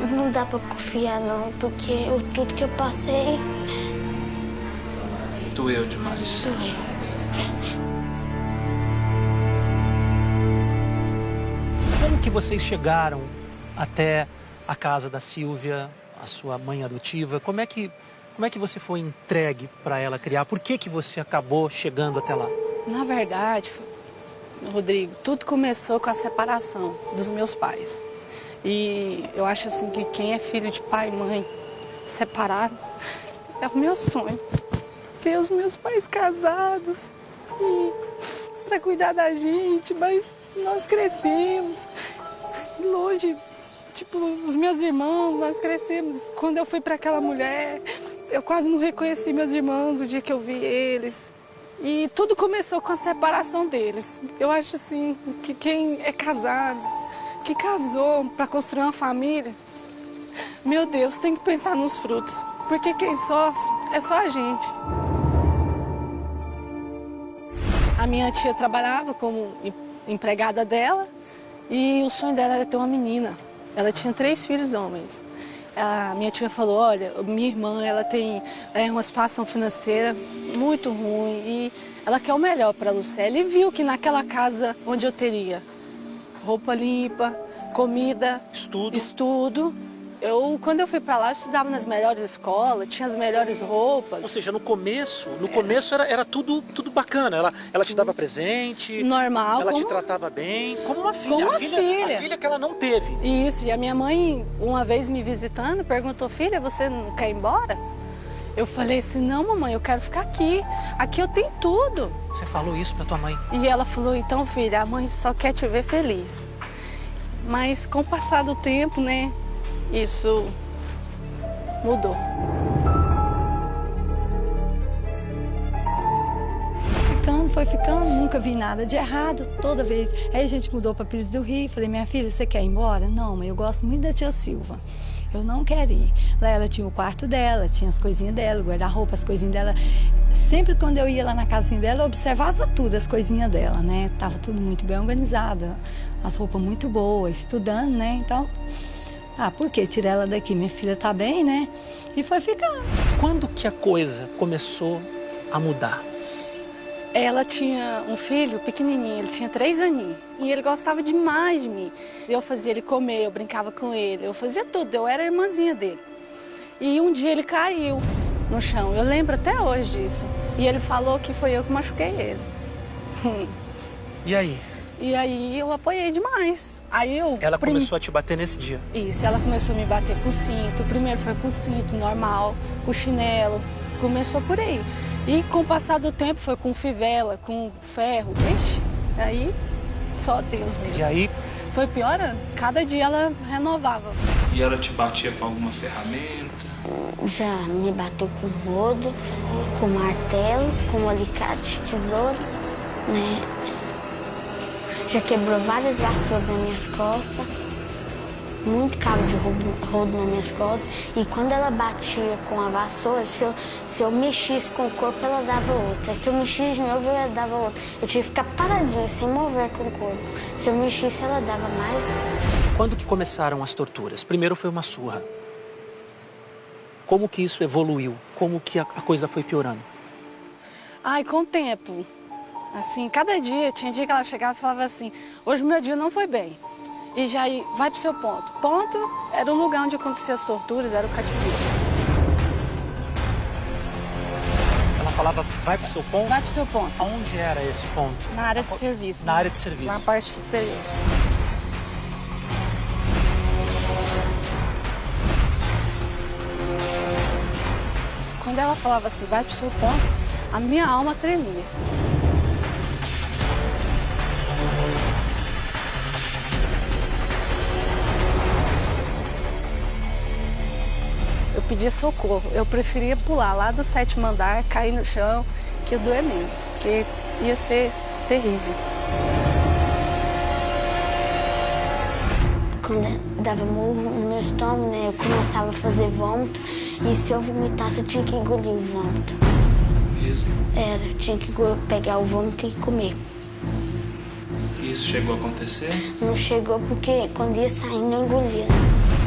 [SPEAKER 1] não dá pra confiar não, porque tudo que eu passei...
[SPEAKER 2] Doeu demais.
[SPEAKER 1] Doeu.
[SPEAKER 3] Como que vocês chegaram até a casa da Silvia, a sua mãe adotiva? Como é que você foi entregue para ela criar? Por que você acabou chegando até lá?
[SPEAKER 12] Na verdade, Rodrigo, tudo começou com a separação dos meus pais. E eu acho assim que quem é filho de pai e mãe separado é o meu sonho. Ver os meus pais casados e para cuidar da gente, mas nós crescemos longe, tipo, os meus irmãos, nós crescemos. Quando eu fui para aquela mulher, eu quase não reconheci meus irmãos o dia que eu vi eles. E tudo começou com a separação deles. Eu acho assim que quem é casado, que casou para construir uma família, meu Deus, tem que pensar nos frutos, porque quem sofre é só a gente. A minha tia trabalhava como empregada dela e o sonho dela era ter uma menina. Ela tinha 3 filhos homens. A minha tia falou, olha, minha irmã, ela tem uma situação financeira muito ruim e ela quer o melhor para a Lucélia. E viu que naquela casa onde eu teria roupa limpa, comida, estudo. Quando eu fui para lá, eu estudava nas melhores escolas, tinha as melhores roupas.
[SPEAKER 3] Ou seja, no começo era tudo bacana. Ela te dava presente.
[SPEAKER 12] Normal.
[SPEAKER 3] Ela te tratava bem, como uma filha.
[SPEAKER 12] Como uma
[SPEAKER 3] A filha que ela não teve.
[SPEAKER 12] Isso, e a minha mãe, uma vez me visitando, perguntou, filha, você não quer ir embora? Eu falei assim, não, mamãe, eu quero ficar aqui. Aqui eu tenho tudo.
[SPEAKER 3] Você falou isso pra tua mãe?
[SPEAKER 12] E ela falou, então, filha, a mãe só quer te ver feliz. Mas com o passar do tempo, né, isso mudou.
[SPEAKER 13] Foi ficando, nunca vi nada de errado, toda vez. Aí a gente mudou para Pires do Rio, falei, minha filha, você quer ir embora? Não, mãe, eu gosto muito da tia Silva. Eu não quero ir. Lá ela tinha o quarto dela, tinha as coisinhas dela, o guarda-roupa, as coisinhas dela. Sempre quando eu ia lá na casinha dela, eu observava tudo, as coisinhas dela, né? Tava tudo muito bem organizado, as roupas muito boas, estudando, né? Então, por que tirar ela daqui? Minha filha tá bem, né? E foi ficando.
[SPEAKER 3] Quando que a coisa começou a mudar?
[SPEAKER 12] Ela tinha um filho pequenininho, ele tinha 3 aninhos. E ele gostava demais de mim. Eu fazia ele comer, eu brincava com ele, eu fazia tudo, eu era a irmãzinha dele. E um dia ele caiu no chão, eu lembro até hoje disso. E ele falou que foi eu que machuquei ele.
[SPEAKER 3] E aí?
[SPEAKER 12] E aí eu apoiei demais.
[SPEAKER 3] Ela começou a te bater nesse dia?
[SPEAKER 12] Isso, ela começou a me bater com o cinto. Primeiro foi com o cinto normal, com o chinelo. Começou por aí. E com o passar do tempo foi com fivela, com ferro. Ixi, aí só Deus mesmo.
[SPEAKER 3] E aí?
[SPEAKER 12] Foi piorando. Cada dia ela renovava.
[SPEAKER 2] E ela te batia com alguma ferramenta?
[SPEAKER 1] Já me bateu com rodo, com martelo, com alicate, tesoura, né? Já quebrou várias vassouras nas minhas costas. Muito cabo de rodo nas minhas costas. E quando ela batia com a vassoura, se eu mexisse com o corpo, ela dava outra. Se eu mexisse de novo, ela dava outra. Eu tinha que ficar paradinha, sem mover com o corpo. Se eu mexisse, ela dava mais.
[SPEAKER 3] Quando que começaram as torturas? Primeiro foi uma surra. Como que isso evoluiu? Como que a coisa foi piorando?
[SPEAKER 12] Com o tempo. Assim, cada dia, tinha dia que ela chegava e falava assim, hoje meu dia não foi bem. E já vai pro seu ponto. Ponto era o lugar onde aconteciam as torturas, era o cativeiro.
[SPEAKER 3] Ela falava, vai pro seu ponto?
[SPEAKER 12] Vai pro seu ponto.
[SPEAKER 3] Aonde era esse ponto?
[SPEAKER 12] Na área de serviço.
[SPEAKER 3] Na área de serviço.
[SPEAKER 12] Na parte superior. quando ela falava assim, vai pro seu ponto, a minha alma tremia. Eu pedia socorro, eu preferia pular lá do 7º andar, cair no chão, que ia doer menos, porque ia ser terrível.
[SPEAKER 1] Quando dava murro no meu estômago, né, eu começava a fazer vômito, e se eu vomitasse, eu tinha que engolir o vômito.
[SPEAKER 2] Mesmo?
[SPEAKER 1] Era, eu tinha que pegar o vômito e comer.
[SPEAKER 2] Isso chegou a acontecer?
[SPEAKER 1] Não chegou porque quando ia saindo, eu engolia.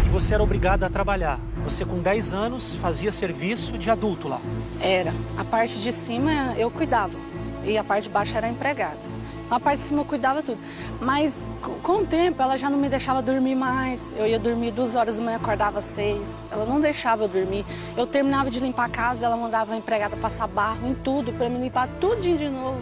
[SPEAKER 3] E você era obrigada a trabalhar. Você, com 10 anos, fazia serviço de adulto lá.
[SPEAKER 12] Era. A parte de cima eu cuidava e a parte de baixo era empregada. A parte de cima eu cuidava tudo. Mas com o tempo ela já não me deixava dormir mais. Eu ia dormir 2 horas da manhã, acordava às 6. Ela não deixava eu dormir. Eu terminava de limpar a casa, ela mandava a empregada passar barro em tudo para me limpar tudinho de novo.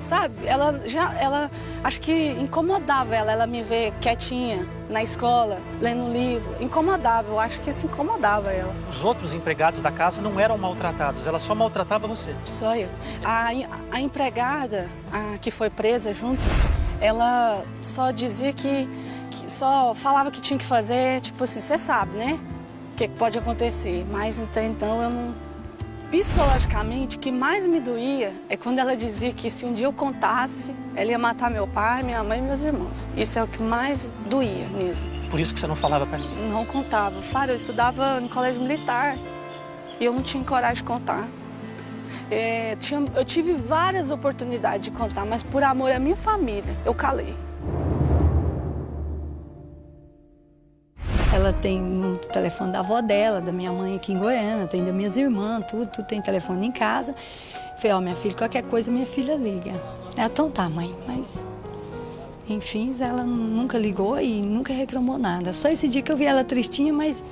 [SPEAKER 12] Sabe? Ela acho que incomodava ela me ver quietinha na escola, lendo um livro. Incomodava, eu acho que isso incomodava ela.
[SPEAKER 3] Os outros empregados da casa não eram maltratados, ela só maltratava você.
[SPEAKER 12] Só eu. A empregada, que foi presa junto, ela só dizia que só falava que tinha que fazer, tipo assim, você sabe, né? O que pode acontecer. Mas então eu não... Psicologicamente, o que mais me doía é quando ela dizia que se um dia eu contasse, ela ia matar meu pai, minha mãe e meus irmãos. Isso é o que mais doía mesmo.
[SPEAKER 3] Por isso que você não falava pra ninguém?
[SPEAKER 12] Não contava. Fara, eu estudava no colégio militar e eu não tinha coragem de contar. Eu tive várias oportunidades de contar, mas por amor à minha família, eu calei.
[SPEAKER 13] Ela tem um telefone da avó dela, da minha mãe aqui em Goiânia, tem das minhas irmãs, tudo tem telefone em casa. Falei, ó, minha filha, qualquer coisa minha filha liga. Ela, então tá, mãe, mas... Enfim, ela nunca ligou e nunca reclamou nada. Só esse dia que eu vi ela tristinha, mas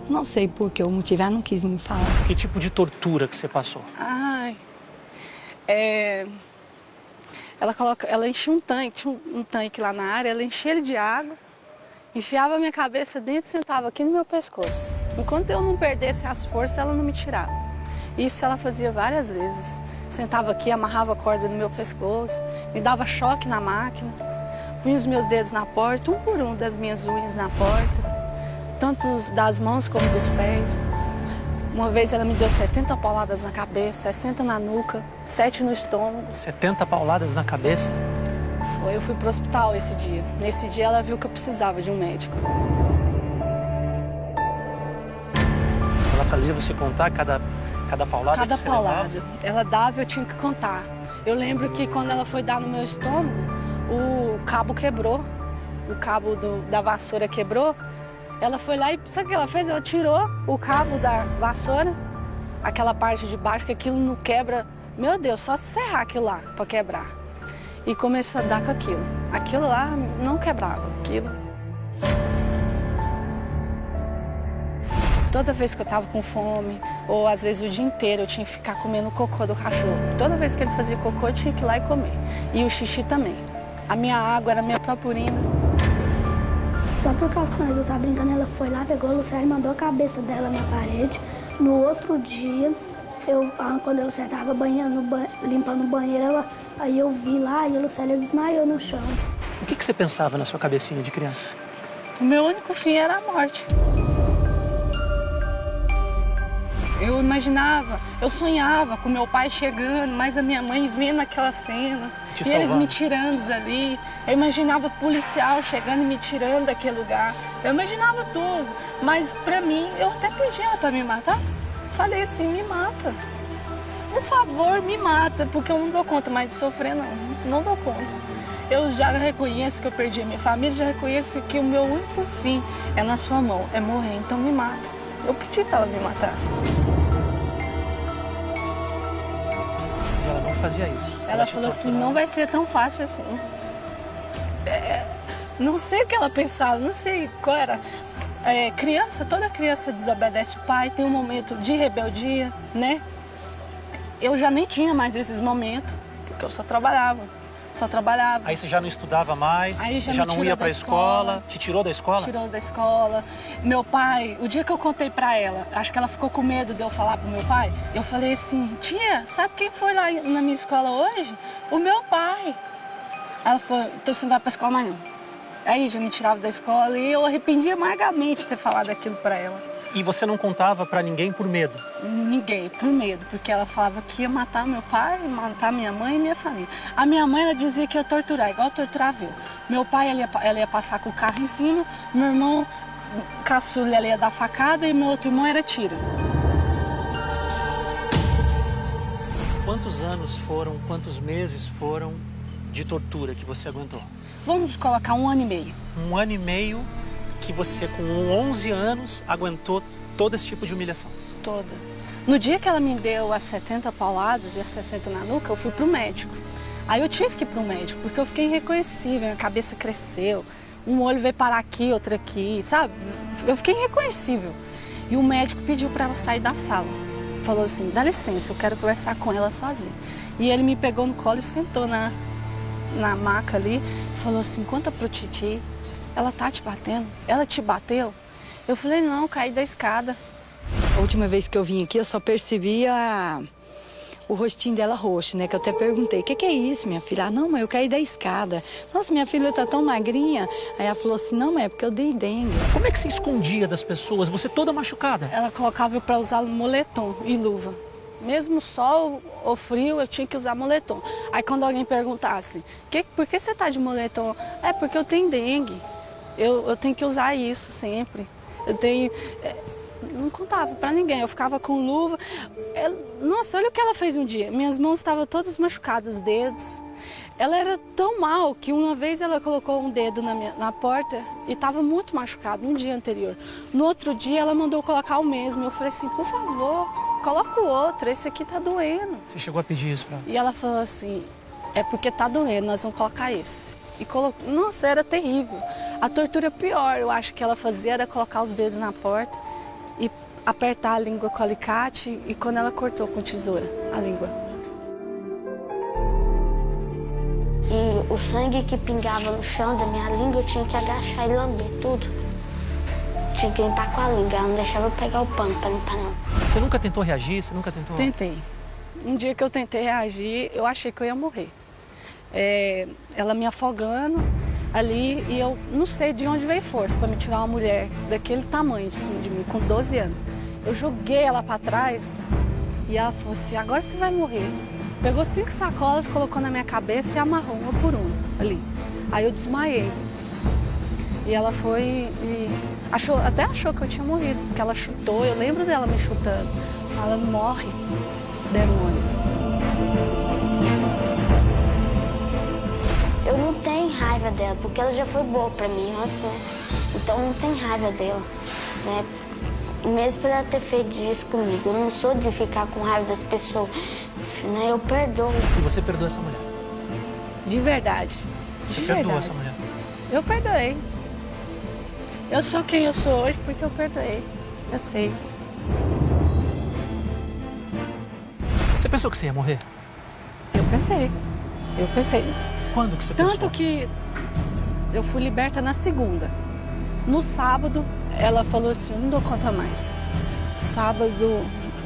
[SPEAKER 13] não sei por que o motivo, ela não quis me falar.
[SPEAKER 3] Que tipo de tortura que você passou?
[SPEAKER 12] Ai, ela enchia um tanque, tinha um tanque lá na área, ela enchia ele de água, enfiava a minha cabeça dentro e sentava aqui no meu pescoço. Enquanto eu não perdesse as forças, ela não me tirava. Isso ela fazia várias vezes. Sentava aqui, amarrava a corda no meu pescoço, me dava choque na máquina, punha os meus dedos na porta, um por um das minhas unhas na porta, tanto das mãos como dos pés. Uma vez ela me deu 70 pauladas na cabeça, 60 na nuca, 7 no estômago.
[SPEAKER 3] 70 pauladas na cabeça?
[SPEAKER 12] Foi, eu fui pro hospital esse dia. Nesse dia ela viu que eu precisava de um médico.
[SPEAKER 3] Ela fazia você contar cada paulada que você
[SPEAKER 12] paulada.
[SPEAKER 3] levava?
[SPEAKER 12] Ela dava e eu tinha que contar. Eu lembro que quando ela foi dar no meu estômago, o cabo quebrou. O cabo da vassoura quebrou. Ela foi lá e sabe o que ela fez? Ela tirou o cabo da vassoura, aquela parte de baixo, que aquilo não quebra. Meu Deus, só serrar aquilo lá pra quebrar. E começou a dar com aquilo. Aquilo lá não quebrava, aquilo. Toda vez que eu tava com fome, ou às vezes o dia inteiro, eu tinha que ficar comendo o cocô do cachorro. Toda vez que ele fazia cocô, eu tinha que ir lá e comer. E o xixi também. A minha água era a minha própria urina.
[SPEAKER 14] Só por causa que nós estávamos brincando, ela foi lá, pegou a Lucélia e mandou a cabeça dela na parede. No outro dia, quando a Lucélia estava limpando o banheiro, aí eu vi lá e a Lucélia desmaiou no chão.
[SPEAKER 3] O que você pensava na sua cabecinha de criança?
[SPEAKER 12] O meu único fim era a morte. Eu imaginava, eu sonhava com meu pai chegando, mas a minha mãe vendo aquela cena. E eles me tirando dali. Eu imaginava policial chegando e me tirando daquele lugar. Eu imaginava tudo. Mas pra mim, eu até pedi ela pra me matar. Falei assim, me mata. Por favor, me mata, porque eu não dou conta mais de sofrer, não. Não dou conta. Eu já reconheço que eu perdi a minha família, já reconheço que o meu único fim é na sua mão, é morrer. Então me mata. Eu pedi pra ela me matar.
[SPEAKER 3] Ela não fazia isso.
[SPEAKER 12] Ela falou assim, não vai ser tão fácil assim. Não sei o que ela pensava, não sei qual era. Toda criança desobedece o pai, tem um momento de rebeldia, né? Eu já nem tinha mais esses momentos, porque eu só trabalhava. só trabalhava.
[SPEAKER 3] Aí você já não estudava mais,
[SPEAKER 12] Aí
[SPEAKER 3] já não ia pra escola, te tirou da escola?
[SPEAKER 12] Tirou da escola. Meu pai, o dia que eu contei pra ela, acho que ela ficou com medo de eu falar pro meu pai, eu falei assim, tia, sabe quem foi lá na minha escola hoje? O meu pai. Ela falou, então você não vai pra escola mais não. Aí já me tirava da escola e eu arrependi amargamente de ter falado aquilo pra ela.
[SPEAKER 3] E você não contava pra ninguém por medo?
[SPEAKER 12] Ninguém, por medo, porque ela falava que ia matar meu pai, matar minha mãe e minha família. A minha mãe, ela dizia que ia torturar, igual torturava eu. Meu pai, ela ia passar com o carro em cima, meu irmão caçula, ela ia dar facada e meu outro irmão era tira.
[SPEAKER 3] Quantos anos foram, quantos meses foram de tortura que você aguentou?
[SPEAKER 12] Vamos colocar 1 ano e meio.
[SPEAKER 3] 1 ano e meio que você, com 11 anos, aguentou todo esse tipo de humilhação?
[SPEAKER 12] Toda. No dia que ela me deu as 70 pauladas e as 60 na nuca, eu fui pro médico. Aí eu tive que ir pro médico, porque eu fiquei irreconhecível, minha cabeça cresceu, um olho veio parar aqui, outro aqui, sabe? Eu fiquei irreconhecível. E o médico pediu para ela sair da sala. Falou assim, dá licença, eu quero conversar com ela sozinha. E ele me pegou no colo e sentou na maca ali, falou assim, conta pro Titi. Ela tá te batendo? Ela te bateu? Eu falei, não, caí da escada.
[SPEAKER 13] A última vez que eu vim aqui, eu só percebia o rostinho dela roxo, né? Que eu até perguntei, o que é isso, minha filha? Ah, não, mãe, eu caí da escada. Nossa, minha filha tá tão magrinha. Aí ela falou assim, não, mãe, é porque eu dei dengue.
[SPEAKER 3] Como é que você escondia das pessoas, você toda machucada?
[SPEAKER 12] Ela colocava eu pra usar moletom e luva. Mesmo sol ou frio, eu tinha que usar moletom. Aí quando alguém perguntasse, por que você tá de moletom? É porque eu tenho dengue. Eu tenho que usar isso sempre. Não contava pra ninguém, eu ficava com luva. Nossa, olha o que ela fez um dia. Minhas mãos estavam todas machucadas, os dedos. Ela era tão mal que uma vez ela colocou um dedo na porta e estava muito machucado, um dia anterior. No outro dia ela mandou colocar o mesmo. Eu falei assim, por favor, coloca o outro, esse aqui tá doendo.
[SPEAKER 3] Você chegou a pedir isso pra ela?
[SPEAKER 12] E ela falou assim, é porque tá doendo, nós vamos colocar esse. E colocou, nossa, era terrível. A tortura pior, eu acho que ela fazia era colocar os dedos na porta e apertar a língua com alicate e quando ela cortou com tesoura a língua.
[SPEAKER 1] E o sangue que pingava no chão da minha língua, eu tinha que agachar e lamber tudo. Tinha que limpar com a língua, ela não deixava eu pegar o pano pra limpar, não.
[SPEAKER 3] Você nunca tentou reagir? Você nunca tentou?
[SPEAKER 12] Tentei. Um dia que eu tentei reagir, eu achei que eu ia morrer. Ela me afogando ali e eu não sei de onde veio força para me tirar uma mulher daquele tamanho de cima de mim, com 12 anos. Eu joguei ela para trás e ela falou assim, agora você vai morrer. Pegou 5 sacolas, colocou na minha cabeça e amarrou uma por uma ali. Aí eu desmaiei. E ela foi e até achou que eu tinha morrido, porque ela chutou, eu lembro dela me chutando, falando, morre, demônio.
[SPEAKER 1] Eu não tenho raiva dela, porque ela já foi boa pra mim antes, né? Então não tenho raiva dela, né? Mesmo por ela ter feito isso comigo. Eu não sou de ficar com raiva das pessoas, né? Eu perdoo.
[SPEAKER 3] E você perdoa essa mulher?
[SPEAKER 12] De verdade.
[SPEAKER 3] Você perdoa essa mulher?
[SPEAKER 12] Eu perdoei. Eu sou quem eu sou hoje porque eu perdoei. Eu sei.
[SPEAKER 3] Você pensou que você ia morrer?
[SPEAKER 12] Eu pensei.
[SPEAKER 3] Quando que você pensou?
[SPEAKER 12] Tanto que eu fui liberta na segunda. No sábado, ela falou assim, eu não dou conta mais. Sábado,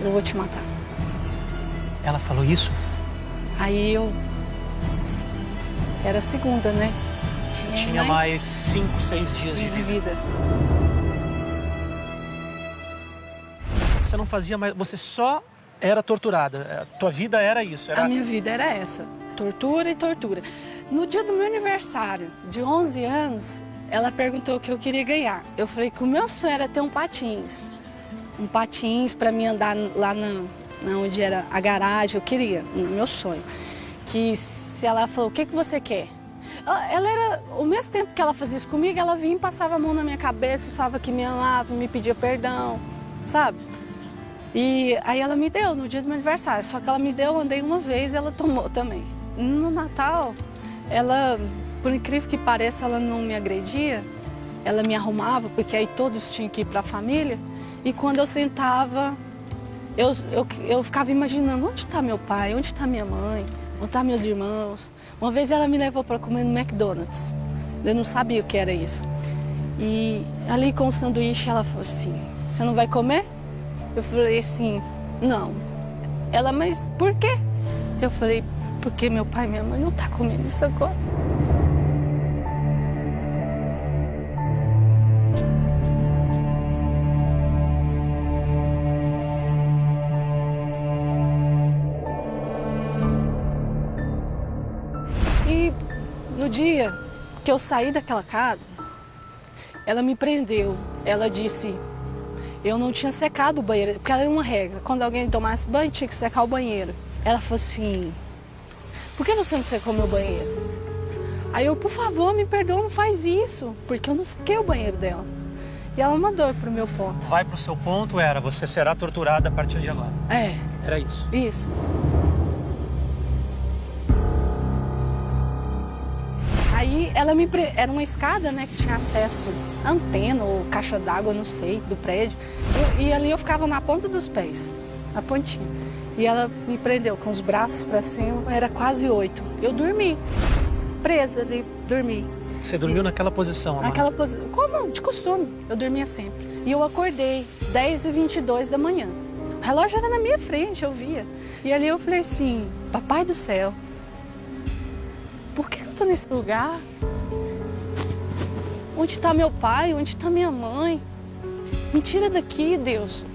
[SPEAKER 12] eu vou te matar.
[SPEAKER 3] Ela falou isso?
[SPEAKER 12] Aí eu... Era segunda, né?
[SPEAKER 3] Tinha mais 5, 6 dias de vida. Você não fazia mais... Você só era torturada. A tua vida era isso?
[SPEAKER 12] A minha vida era essa. Tortura e tortura. No dia do meu aniversário, de 11 anos, ela perguntou o que eu queria ganhar. Eu falei que o meu sonho era ter um patins. Um patins para mim andar lá onde era a garagem. Eu queria, meu sonho. Que se ela falou, o que você quer? Ela era, ao mesmo tempo que ela fazia isso comigo, ela vinha e passava a mão na minha cabeça e falava que me amava, me pedia perdão, sabe? E aí ela me deu no dia do meu aniversário. Só que ela me deu, eu andei uma vez e ela tomou também. No Natal, ela, por incrível que pareça, ela não me agredia. Ela me arrumava, porque aí todos tinham que ir para a família. E quando eu sentava, eu ficava imaginando, onde está meu pai, onde está minha mãe? Onde estão meus irmãos? Uma vez ela me levou para comer no McDonald's. Eu não sabia o que era isso. E ali com o sanduíche ela falou assim, você não vai comer? Eu falei assim, não. Ela, mas por quê? Eu falei, porque meu pai e minha mãe não estão comendo isso agora. E no dia que eu saí daquela casa, ela me prendeu. Ela disse, eu não tinha secado o banheiro, porque era uma regra. Quando alguém tomasse banho, tinha que secar o banheiro. Ela falou assim, por que você não secou meu banheiro? Aí eu, por favor, me perdoa, não faz isso, porque eu não sequei o banheiro dela. E ela mandou pro meu ponto.
[SPEAKER 3] Vai pro seu ponto, você será torturada a partir de agora.
[SPEAKER 12] É.
[SPEAKER 3] Era isso?
[SPEAKER 12] Isso. Aí ela era uma escada, né, que tinha acesso à antena ou caixa d'água, não sei, do prédio. E ali eu ficava na ponta dos pés, na pontinha. E ela me prendeu com os braços pra cima, era quase 8. Eu dormi, presa ali, dormi.
[SPEAKER 3] Você dormiu naquela posição, Amara?
[SPEAKER 12] Naquela posição, como de costume, eu dormia sempre. E eu acordei 10h22 da manhã. O relógio era na minha frente, eu via. E ali eu falei assim, papai do céu, por que eu tô nesse lugar? Onde está meu pai? Onde está minha mãe? Me tira daqui, Deus.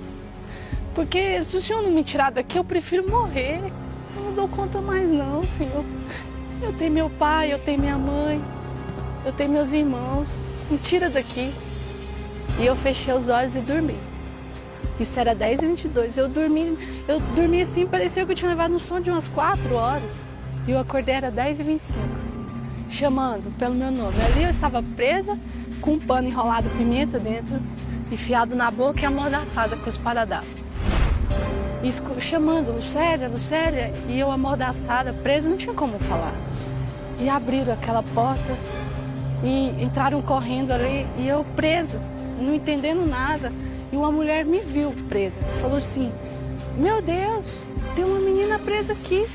[SPEAKER 12] Porque se o Senhor não me tirar daqui, eu prefiro morrer. Eu não dou conta mais não, Senhor. Eu tenho meu pai, eu tenho minha mãe, eu tenho meus irmãos. Me tira daqui. E eu fechei os olhos e dormi. Isso era 10h22. Eu dormi assim, parecia que eu tinha levado um sono de umas 4 horas. E eu acordei, era 10h25, chamando pelo meu nome. Ali eu estava presa, com um pano enrolado de pimenta dentro, enfiado na boca e amordaçada com os paradrapos. Chamando, Lucélia, Lucélia, e eu amordaçada, presa, não tinha como falar. E abriram aquela porta e entraram correndo ali, e eu presa, não entendendo nada. E uma mulher me viu presa, falou assim, meu Deus, tem uma menina presa aqui.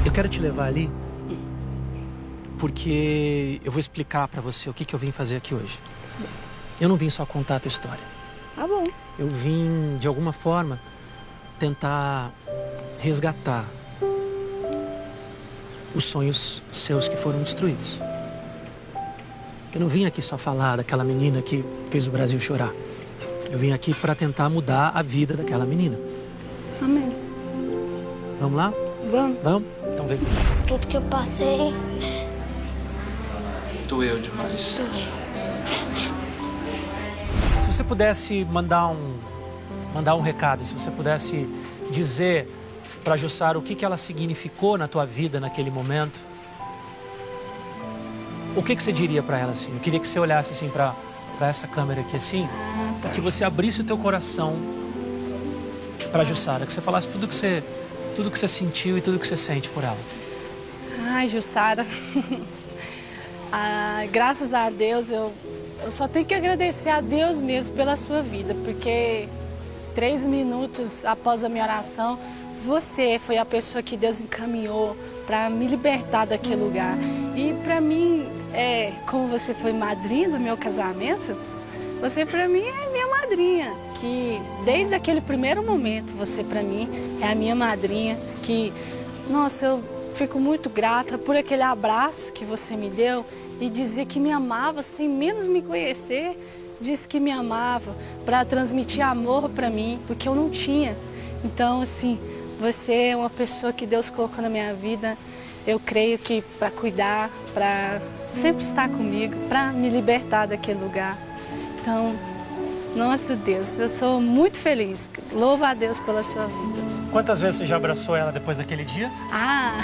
[SPEAKER 3] Eu quero te levar ali porque eu vou explicar pra você o que eu vim fazer aqui hoje. Eu não vim só contar a tua história.
[SPEAKER 12] Tá bom.
[SPEAKER 3] Eu vim, de alguma forma, tentar resgatar os sonhos seus que foram destruídos. Eu não vim aqui só falar daquela menina que fez o Brasil chorar. Eu vim aqui pra tentar mudar a vida daquela menina.
[SPEAKER 12] Amém.
[SPEAKER 3] Vamos lá?
[SPEAKER 12] Vamos.
[SPEAKER 3] Vamos? Então vem.
[SPEAKER 1] Tudo que eu passei...
[SPEAKER 2] Doeu demais.
[SPEAKER 1] Doeu.
[SPEAKER 3] Se você pudesse mandar um recado, se você pudesse dizer para a Jussara o que ela significou na tua vida naquele momento, o que você diria para ela assim? Eu queria que você olhasse assim para essa câmera aqui assim, e que você abrisse o teu coração para a Jussara, que você falasse tudo que você sentiu e tudo que você sente por ela.
[SPEAKER 12] Ai, Jussara, graças a Deus, eu só tenho que agradecer a Deus mesmo pela sua vida, porque 3 minutos após a minha oração, você foi a pessoa que Deus encaminhou para me libertar daquele lugar. E para mim, como você foi madrinha do meu casamento, você para mim é minha madrinha, que desde aquele primeiro momento, você para mim é a minha madrinha, que, nossa, eu fico muito grata por aquele abraço que você me deu e dizer que me amava sem menos me conhecer, disse que me amava para transmitir amor para mim, porque eu não tinha. Então, assim, você é uma pessoa que Deus colocou na minha vida, eu creio que para cuidar, para sempre estar comigo, para me libertar daquele lugar. Então, nossa Deus, eu sou muito feliz. Louvo a Deus pela sua vida.
[SPEAKER 3] Quantas vezes você já abraçou ela depois daquele dia?
[SPEAKER 12] Ah,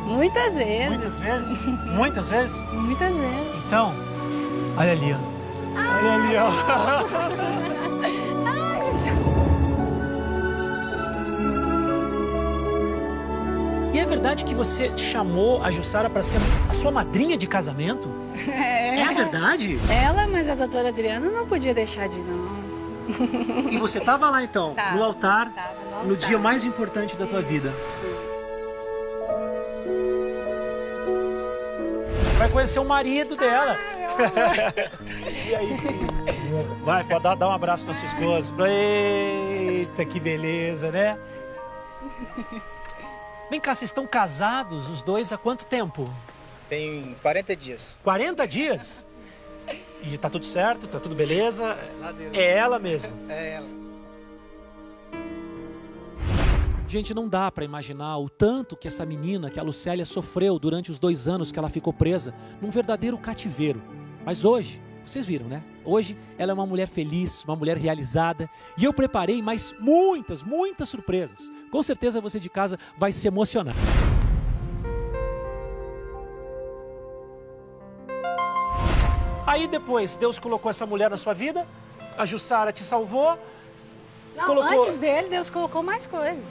[SPEAKER 12] muitas vezes.
[SPEAKER 3] Muitas vezes? Muitas vezes?
[SPEAKER 12] Muitas vezes.
[SPEAKER 3] Então, olha ali, ó. Olha ali, ó.
[SPEAKER 12] Ai, Gisele.
[SPEAKER 3] E é verdade que você chamou a Jussara para ser a sua madrinha de casamento? É verdade?
[SPEAKER 12] Ela, mas a doutora Adriana não podia deixar de ir, não.
[SPEAKER 3] E você estava lá então,
[SPEAKER 12] Tava,
[SPEAKER 3] no altar,
[SPEAKER 12] tava no altar.
[SPEAKER 3] no dia mais importante da tua vida. Vai conhecer o marido dela. E aí? Vai, pode dar um abraço na sua esposa. Eita, que beleza, né? Vem cá, vocês estão casados, os dois, há quanto tempo?
[SPEAKER 15] Tem 40 dias.
[SPEAKER 3] 40 dias? E tá tudo certo? Tá tudo beleza?
[SPEAKER 15] Graças a Deus.
[SPEAKER 3] É ela mesmo?
[SPEAKER 15] É ela.
[SPEAKER 3] Gente, não dá pra imaginar o tanto que essa menina, que a Lucélia, sofreu durante os 2 anos que ela ficou presa num verdadeiro cativeiro. Mas hoje, vocês viram, né? Hoje ela é uma mulher feliz, uma mulher realizada. E eu preparei mais muitas surpresas. Com certeza você de casa vai se emocionar. Aí depois, Deus colocou essa mulher na sua vida, a Jussara te salvou.
[SPEAKER 12] Não, antes dele, Deus colocou mais coisas.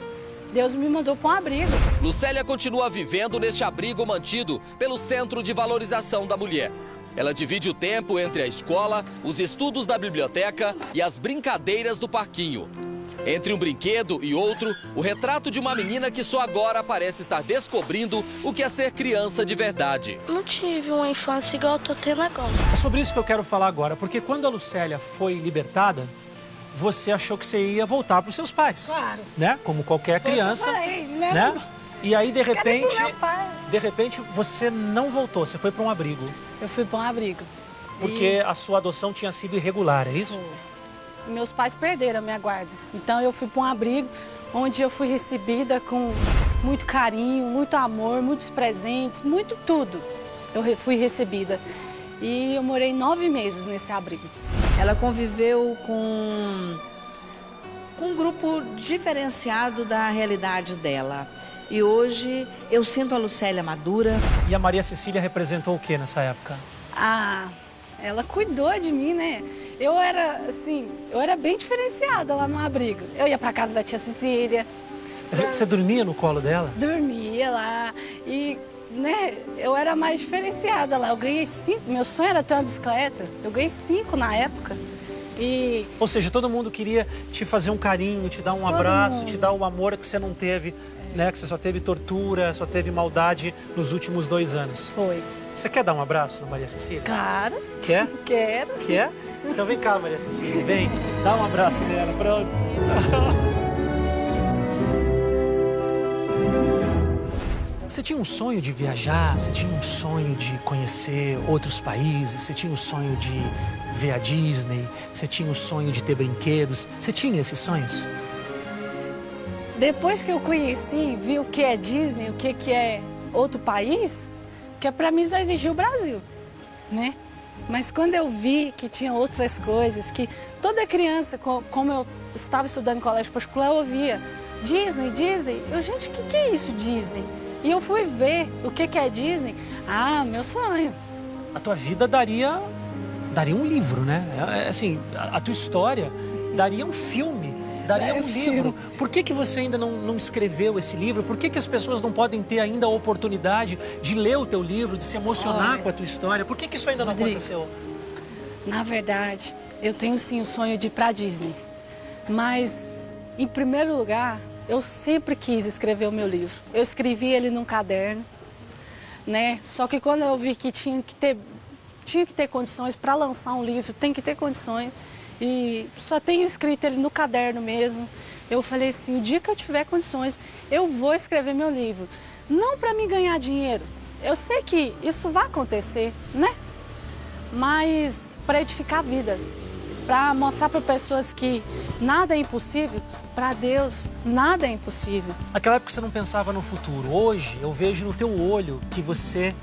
[SPEAKER 12] Deus me mandou para um abrigo.
[SPEAKER 16] Lucélia continua vivendo neste abrigo mantido pelo Centro de Valorização da Mulher. Ela divide o tempo entre a escola, os estudos da biblioteca e as brincadeiras do parquinho. Entre um brinquedo e outro, o retrato de uma menina que só agora parece estar descobrindo o que é ser criança de verdade.
[SPEAKER 1] Não tive uma infância igual eu tô tendo agora.
[SPEAKER 3] É sobre isso que eu quero falar agora, porque quando a Lucélia foi libertada, você achou que você ia voltar para os seus pais.
[SPEAKER 12] Claro.
[SPEAKER 3] Né? Como qualquer criança.
[SPEAKER 12] Falei, né?
[SPEAKER 3] Né? E aí, de repente,
[SPEAKER 12] Cadê meu pai?
[SPEAKER 3] você não voltou, você foi para um abrigo.
[SPEAKER 12] Eu fui para um abrigo.
[SPEAKER 3] Porque a sua adoção tinha sido irregular, é isso?
[SPEAKER 12] Meus pais perderam a minha guarda. Então eu fui para um abrigo onde eu fui recebida com muito carinho, muito amor, muitos presentes, muito tudo. Eu fui recebida. E eu morei 9 meses nesse abrigo.
[SPEAKER 10] Ela conviveu com um grupo diferenciado da realidade dela. E hoje eu sinto a Lucélia madura.
[SPEAKER 3] E a Maria Cecília representou o que nessa época?
[SPEAKER 12] Ah, ela cuidou de mim, né? Eu era bem diferenciada lá no abrigo. Eu ia pra casa da tia Cecília.
[SPEAKER 3] Você dormia no colo dela?
[SPEAKER 12] Dormia lá e, né, eu era mais diferenciada lá. Eu ganhei 5, meu sonho era ter uma bicicleta. Eu ganhei 5 na época. E...
[SPEAKER 3] Ou seja, todo mundo queria te fazer um carinho, te dar um abraço, te dar o amor que você não teve, né? Que você só teve tortura, só teve maldade nos últimos 2 anos.
[SPEAKER 12] Foi.
[SPEAKER 3] Você quer dar um abraço na Maria Cecília?
[SPEAKER 12] Claro.
[SPEAKER 3] Quer?
[SPEAKER 12] Quero.
[SPEAKER 3] Quer? Então vem cá, Maria Cecília, vem. Dá um abraço nela, pronto. Você tinha um sonho de viajar, você tinha um sonho de conhecer outros países, você tinha um sonho de ver a Disney, você tinha um sonho de ter brinquedos. Você tinha esses sonhos?
[SPEAKER 12] Depois que eu conheci, vi o que é Disney, o que é outro país, que pra mim só exigia o Brasil, né? Mas quando eu vi que tinha outras coisas, que toda criança, como eu estava estudando em colégio particular, eu ouvia Disney, Disney. Eu, gente, o que é isso, Disney? E eu fui ver o que é Disney. Ah, meu sonho.
[SPEAKER 3] A tua vida daria um livro, né? Assim, a tua história daria um filme, daria um livro. Por que você ainda não escreveu esse livro? Por que as pessoas não podem ter ainda a oportunidade de ler o teu livro, de se emocionar com a tua história? Por que isso ainda não aconteceu?
[SPEAKER 12] Na verdade, eu tenho sim o sonho de ir pra Disney. Mas, em primeiro lugar, eu sempre quis escrever o meu livro. Eu escrevi ele num caderno, né? Só que quando eu vi que tinha que ter condições para lançar um livro, tem que ter condições. E só tenho escrito ele no caderno mesmo. Eu falei assim, o dia que eu tiver condições, eu vou escrever meu livro. Não para me ganhar dinheiro. Eu sei que isso vai acontecer, né? Mas para edificar vidas. Para mostrar para pessoas que nada é impossível, para Deus nada é impossível.
[SPEAKER 3] Naquela época você não pensava no futuro. Hoje eu vejo no teu olho que você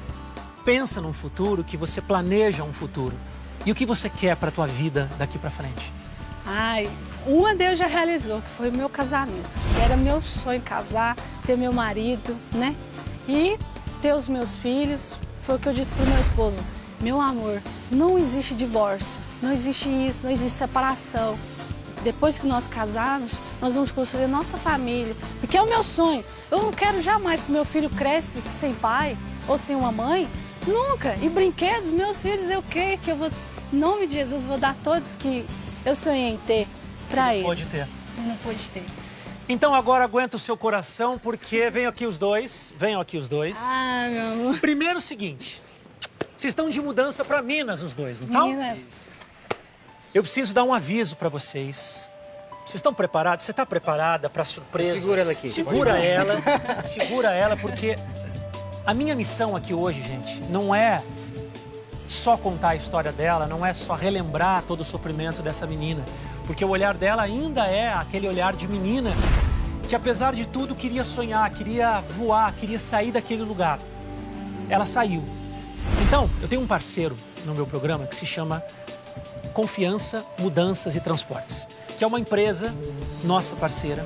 [SPEAKER 3] pensa num futuro, que você planeja um futuro. E o que você quer para a tua vida daqui para frente?
[SPEAKER 12] Ai, uma Deus já realizou, que foi o meu casamento. Era meu sonho casar, ter meu marido, né? E ter os meus filhos. Foi o que eu disse pro meu esposo. Meu amor, não existe divórcio, não existe isso, não existe separação. depois que nós casarmos, nós vamos construir a nossa família. Porque é o meu sonho. Eu não quero jamais que meu filho cresça sem pai ou sem uma mãe. Nunca. E brinquedos, meus filhos, eu creio que eu vou, em nome de Jesus, vou dar todos que eu sonhei em ter para eles.
[SPEAKER 3] Pode ter.
[SPEAKER 12] Não pode ter.
[SPEAKER 3] Então agora aguenta o seu coração, porque venham aqui os dois. Venham aqui os dois.
[SPEAKER 12] Ah, meu amor.
[SPEAKER 3] Primeiro o seguinte. Vocês estão de mudança para Minas, os dois, não estão?
[SPEAKER 12] Minas.
[SPEAKER 3] Eu preciso dar um aviso para vocês. Vocês estão preparados? Você está preparada para a surpresa?
[SPEAKER 15] Segura ela aqui.
[SPEAKER 3] Segura ela, porque a minha missão aqui hoje, gente, não é só contar a história dela, não é só relembrar todo o sofrimento dessa menina, porque o olhar dela ainda é aquele olhar de menina que, apesar de tudo, queria sonhar, queria voar, queria sair daquele lugar. Ela saiu. Então, eu tenho um parceiro no meu programa que se chama Confiança, Mudanças e Transportes, que é uma empresa nossa parceira.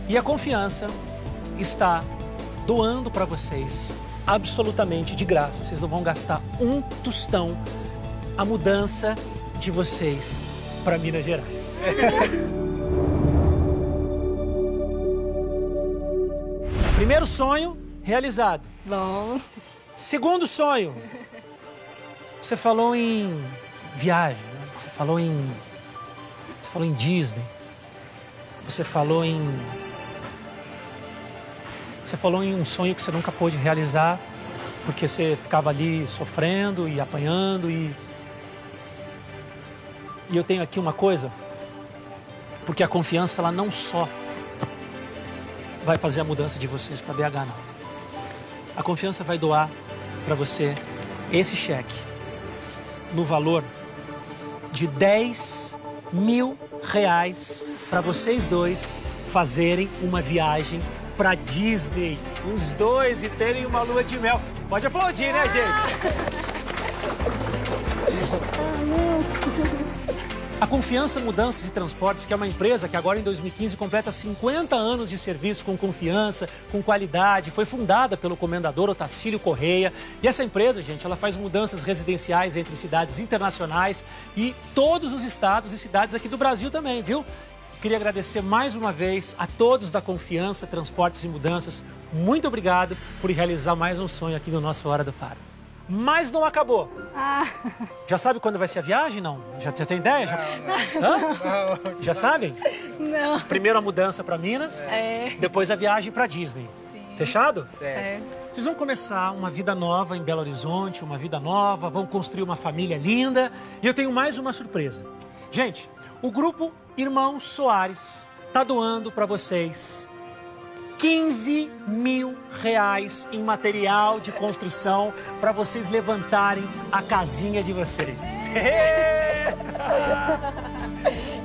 [SPEAKER 3] E a Confiança está doando para vocês absolutamente de graça. Vocês não vão gastar um tostão a mudança de vocês para Minas Gerais. Primeiro sonho realizado.
[SPEAKER 12] Bom.
[SPEAKER 3] Segundo sonho. Você falou em viagem, né? Você falou em Disney. Você falou em um sonho que você nunca pôde realizar porque você ficava ali sofrendo e apanhando e eu tenho aqui uma coisa, porque a Confiança, ela não só vai fazer a mudança de vocês para BH, não. A Confiança vai doar para você esse cheque no valor de R$10 mil para vocês dois fazerem uma viagem para Disney, os dois, e terem uma lua de mel. Pode aplaudir, né, gente? A Confiança, Mudanças e Transportes, que é uma empresa que agora em 2015 completa 50 anos de serviço com confiança, com qualidade, foi fundada pelo comendador Otacílio Correia. E essa empresa, gente, ela faz mudanças residenciais entre cidades internacionais e todos os estados e cidades aqui do Brasil também, viu? Queria agradecer mais uma vez a todos da Confiança, Transportes e Mudanças. Muito obrigado por realizar mais um sonho aqui no nosso Hora do Faro. Mas não acabou. Já sabe quando vai ser a viagem, não? Já tem ideia?
[SPEAKER 12] Não.
[SPEAKER 3] Já sabem?
[SPEAKER 12] Não.
[SPEAKER 3] Primeiro a mudança para Minas, depois a viagem para Disney. Sim. Fechado?
[SPEAKER 12] Certo.
[SPEAKER 3] Vocês vão começar uma vida nova em Belo Horizonte, uma vida nova, vão construir uma família linda. E eu tenho mais uma surpresa. Gente, o grupo Irmãos Soares está doando para vocês R$15 mil em material de construção para vocês levantarem a casinha de vocês.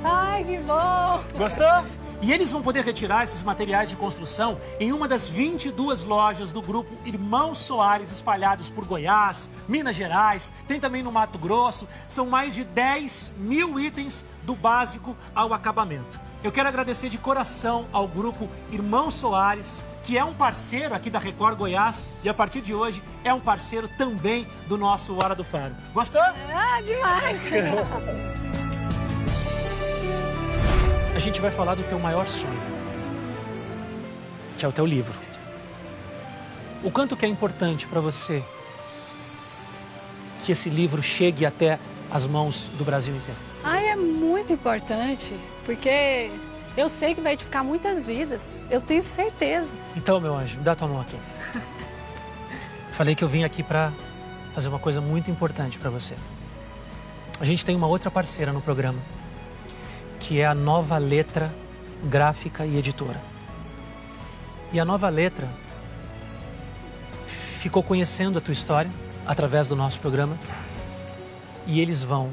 [SPEAKER 12] Ai, que bom!
[SPEAKER 3] Gostou? E eles vão poder retirar esses materiais de construção em uma das 22 lojas do grupo Irmãos Soares, espalhados por Goiás, Minas Gerais, tem também no Mato Grosso. São mais de 10 mil itens do básico ao acabamento. Eu quero agradecer de coração ao grupo Irmãos Soares, que é um parceiro aqui da Record Goiás e a partir de hoje é um parceiro também do nosso Hora do Faro. Gostou?
[SPEAKER 12] Ah, demais!
[SPEAKER 3] A gente vai falar do teu maior sonho, que é o teu livro. O quanto que é importante para você que esse livro chegue até as mãos do Brasil inteiro?
[SPEAKER 12] Ai, é muito importante, porque eu sei que vai edificar muitas vidas, eu tenho certeza.
[SPEAKER 3] Então, meu anjo, me dá tua mão aqui. Falei que eu vim aqui para fazer uma coisa muito importante para você. A gente tem uma outra parceira no programa, que é a Nova Letra Gráfica e Editora. E a Nova Letra ficou conhecendo a tua história através do nosso programa e eles vão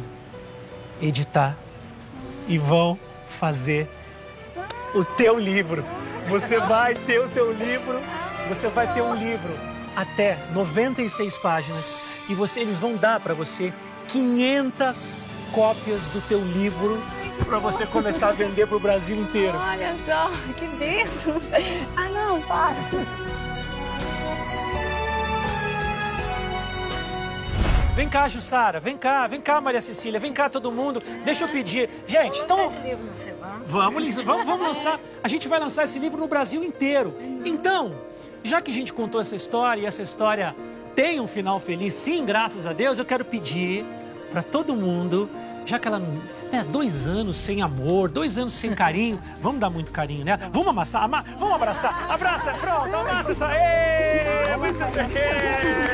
[SPEAKER 3] editar e vão fazer o teu livro. Você vai ter o teu livro, você vai ter um livro até 96 páginas e eles vão dar para você 500 cópias do teu livro para você começar a vender para o Brasil inteiro.
[SPEAKER 12] Olha só, que bênção! Ah, não, para!
[SPEAKER 3] Vem cá, Jussara, vem cá, Maria Cecília, vem cá todo mundo. Deixa eu pedir. Gente, então...
[SPEAKER 17] Vamos lançar esse livro no Sebam?
[SPEAKER 3] Vamos, Lisa, vamos lançar. A gente vai lançar esse livro no Brasil inteiro. Então, já que a gente contou essa história e essa história tem um final feliz, sim, graças a Deus, eu quero pedir para todo mundo, já que ela... 2 anos sem amor, 2 anos sem carinho. Vamos dar muito carinho, né? Vamos amassar, vamos abraçar. Abraça, pronto, amassa essa... Amassa...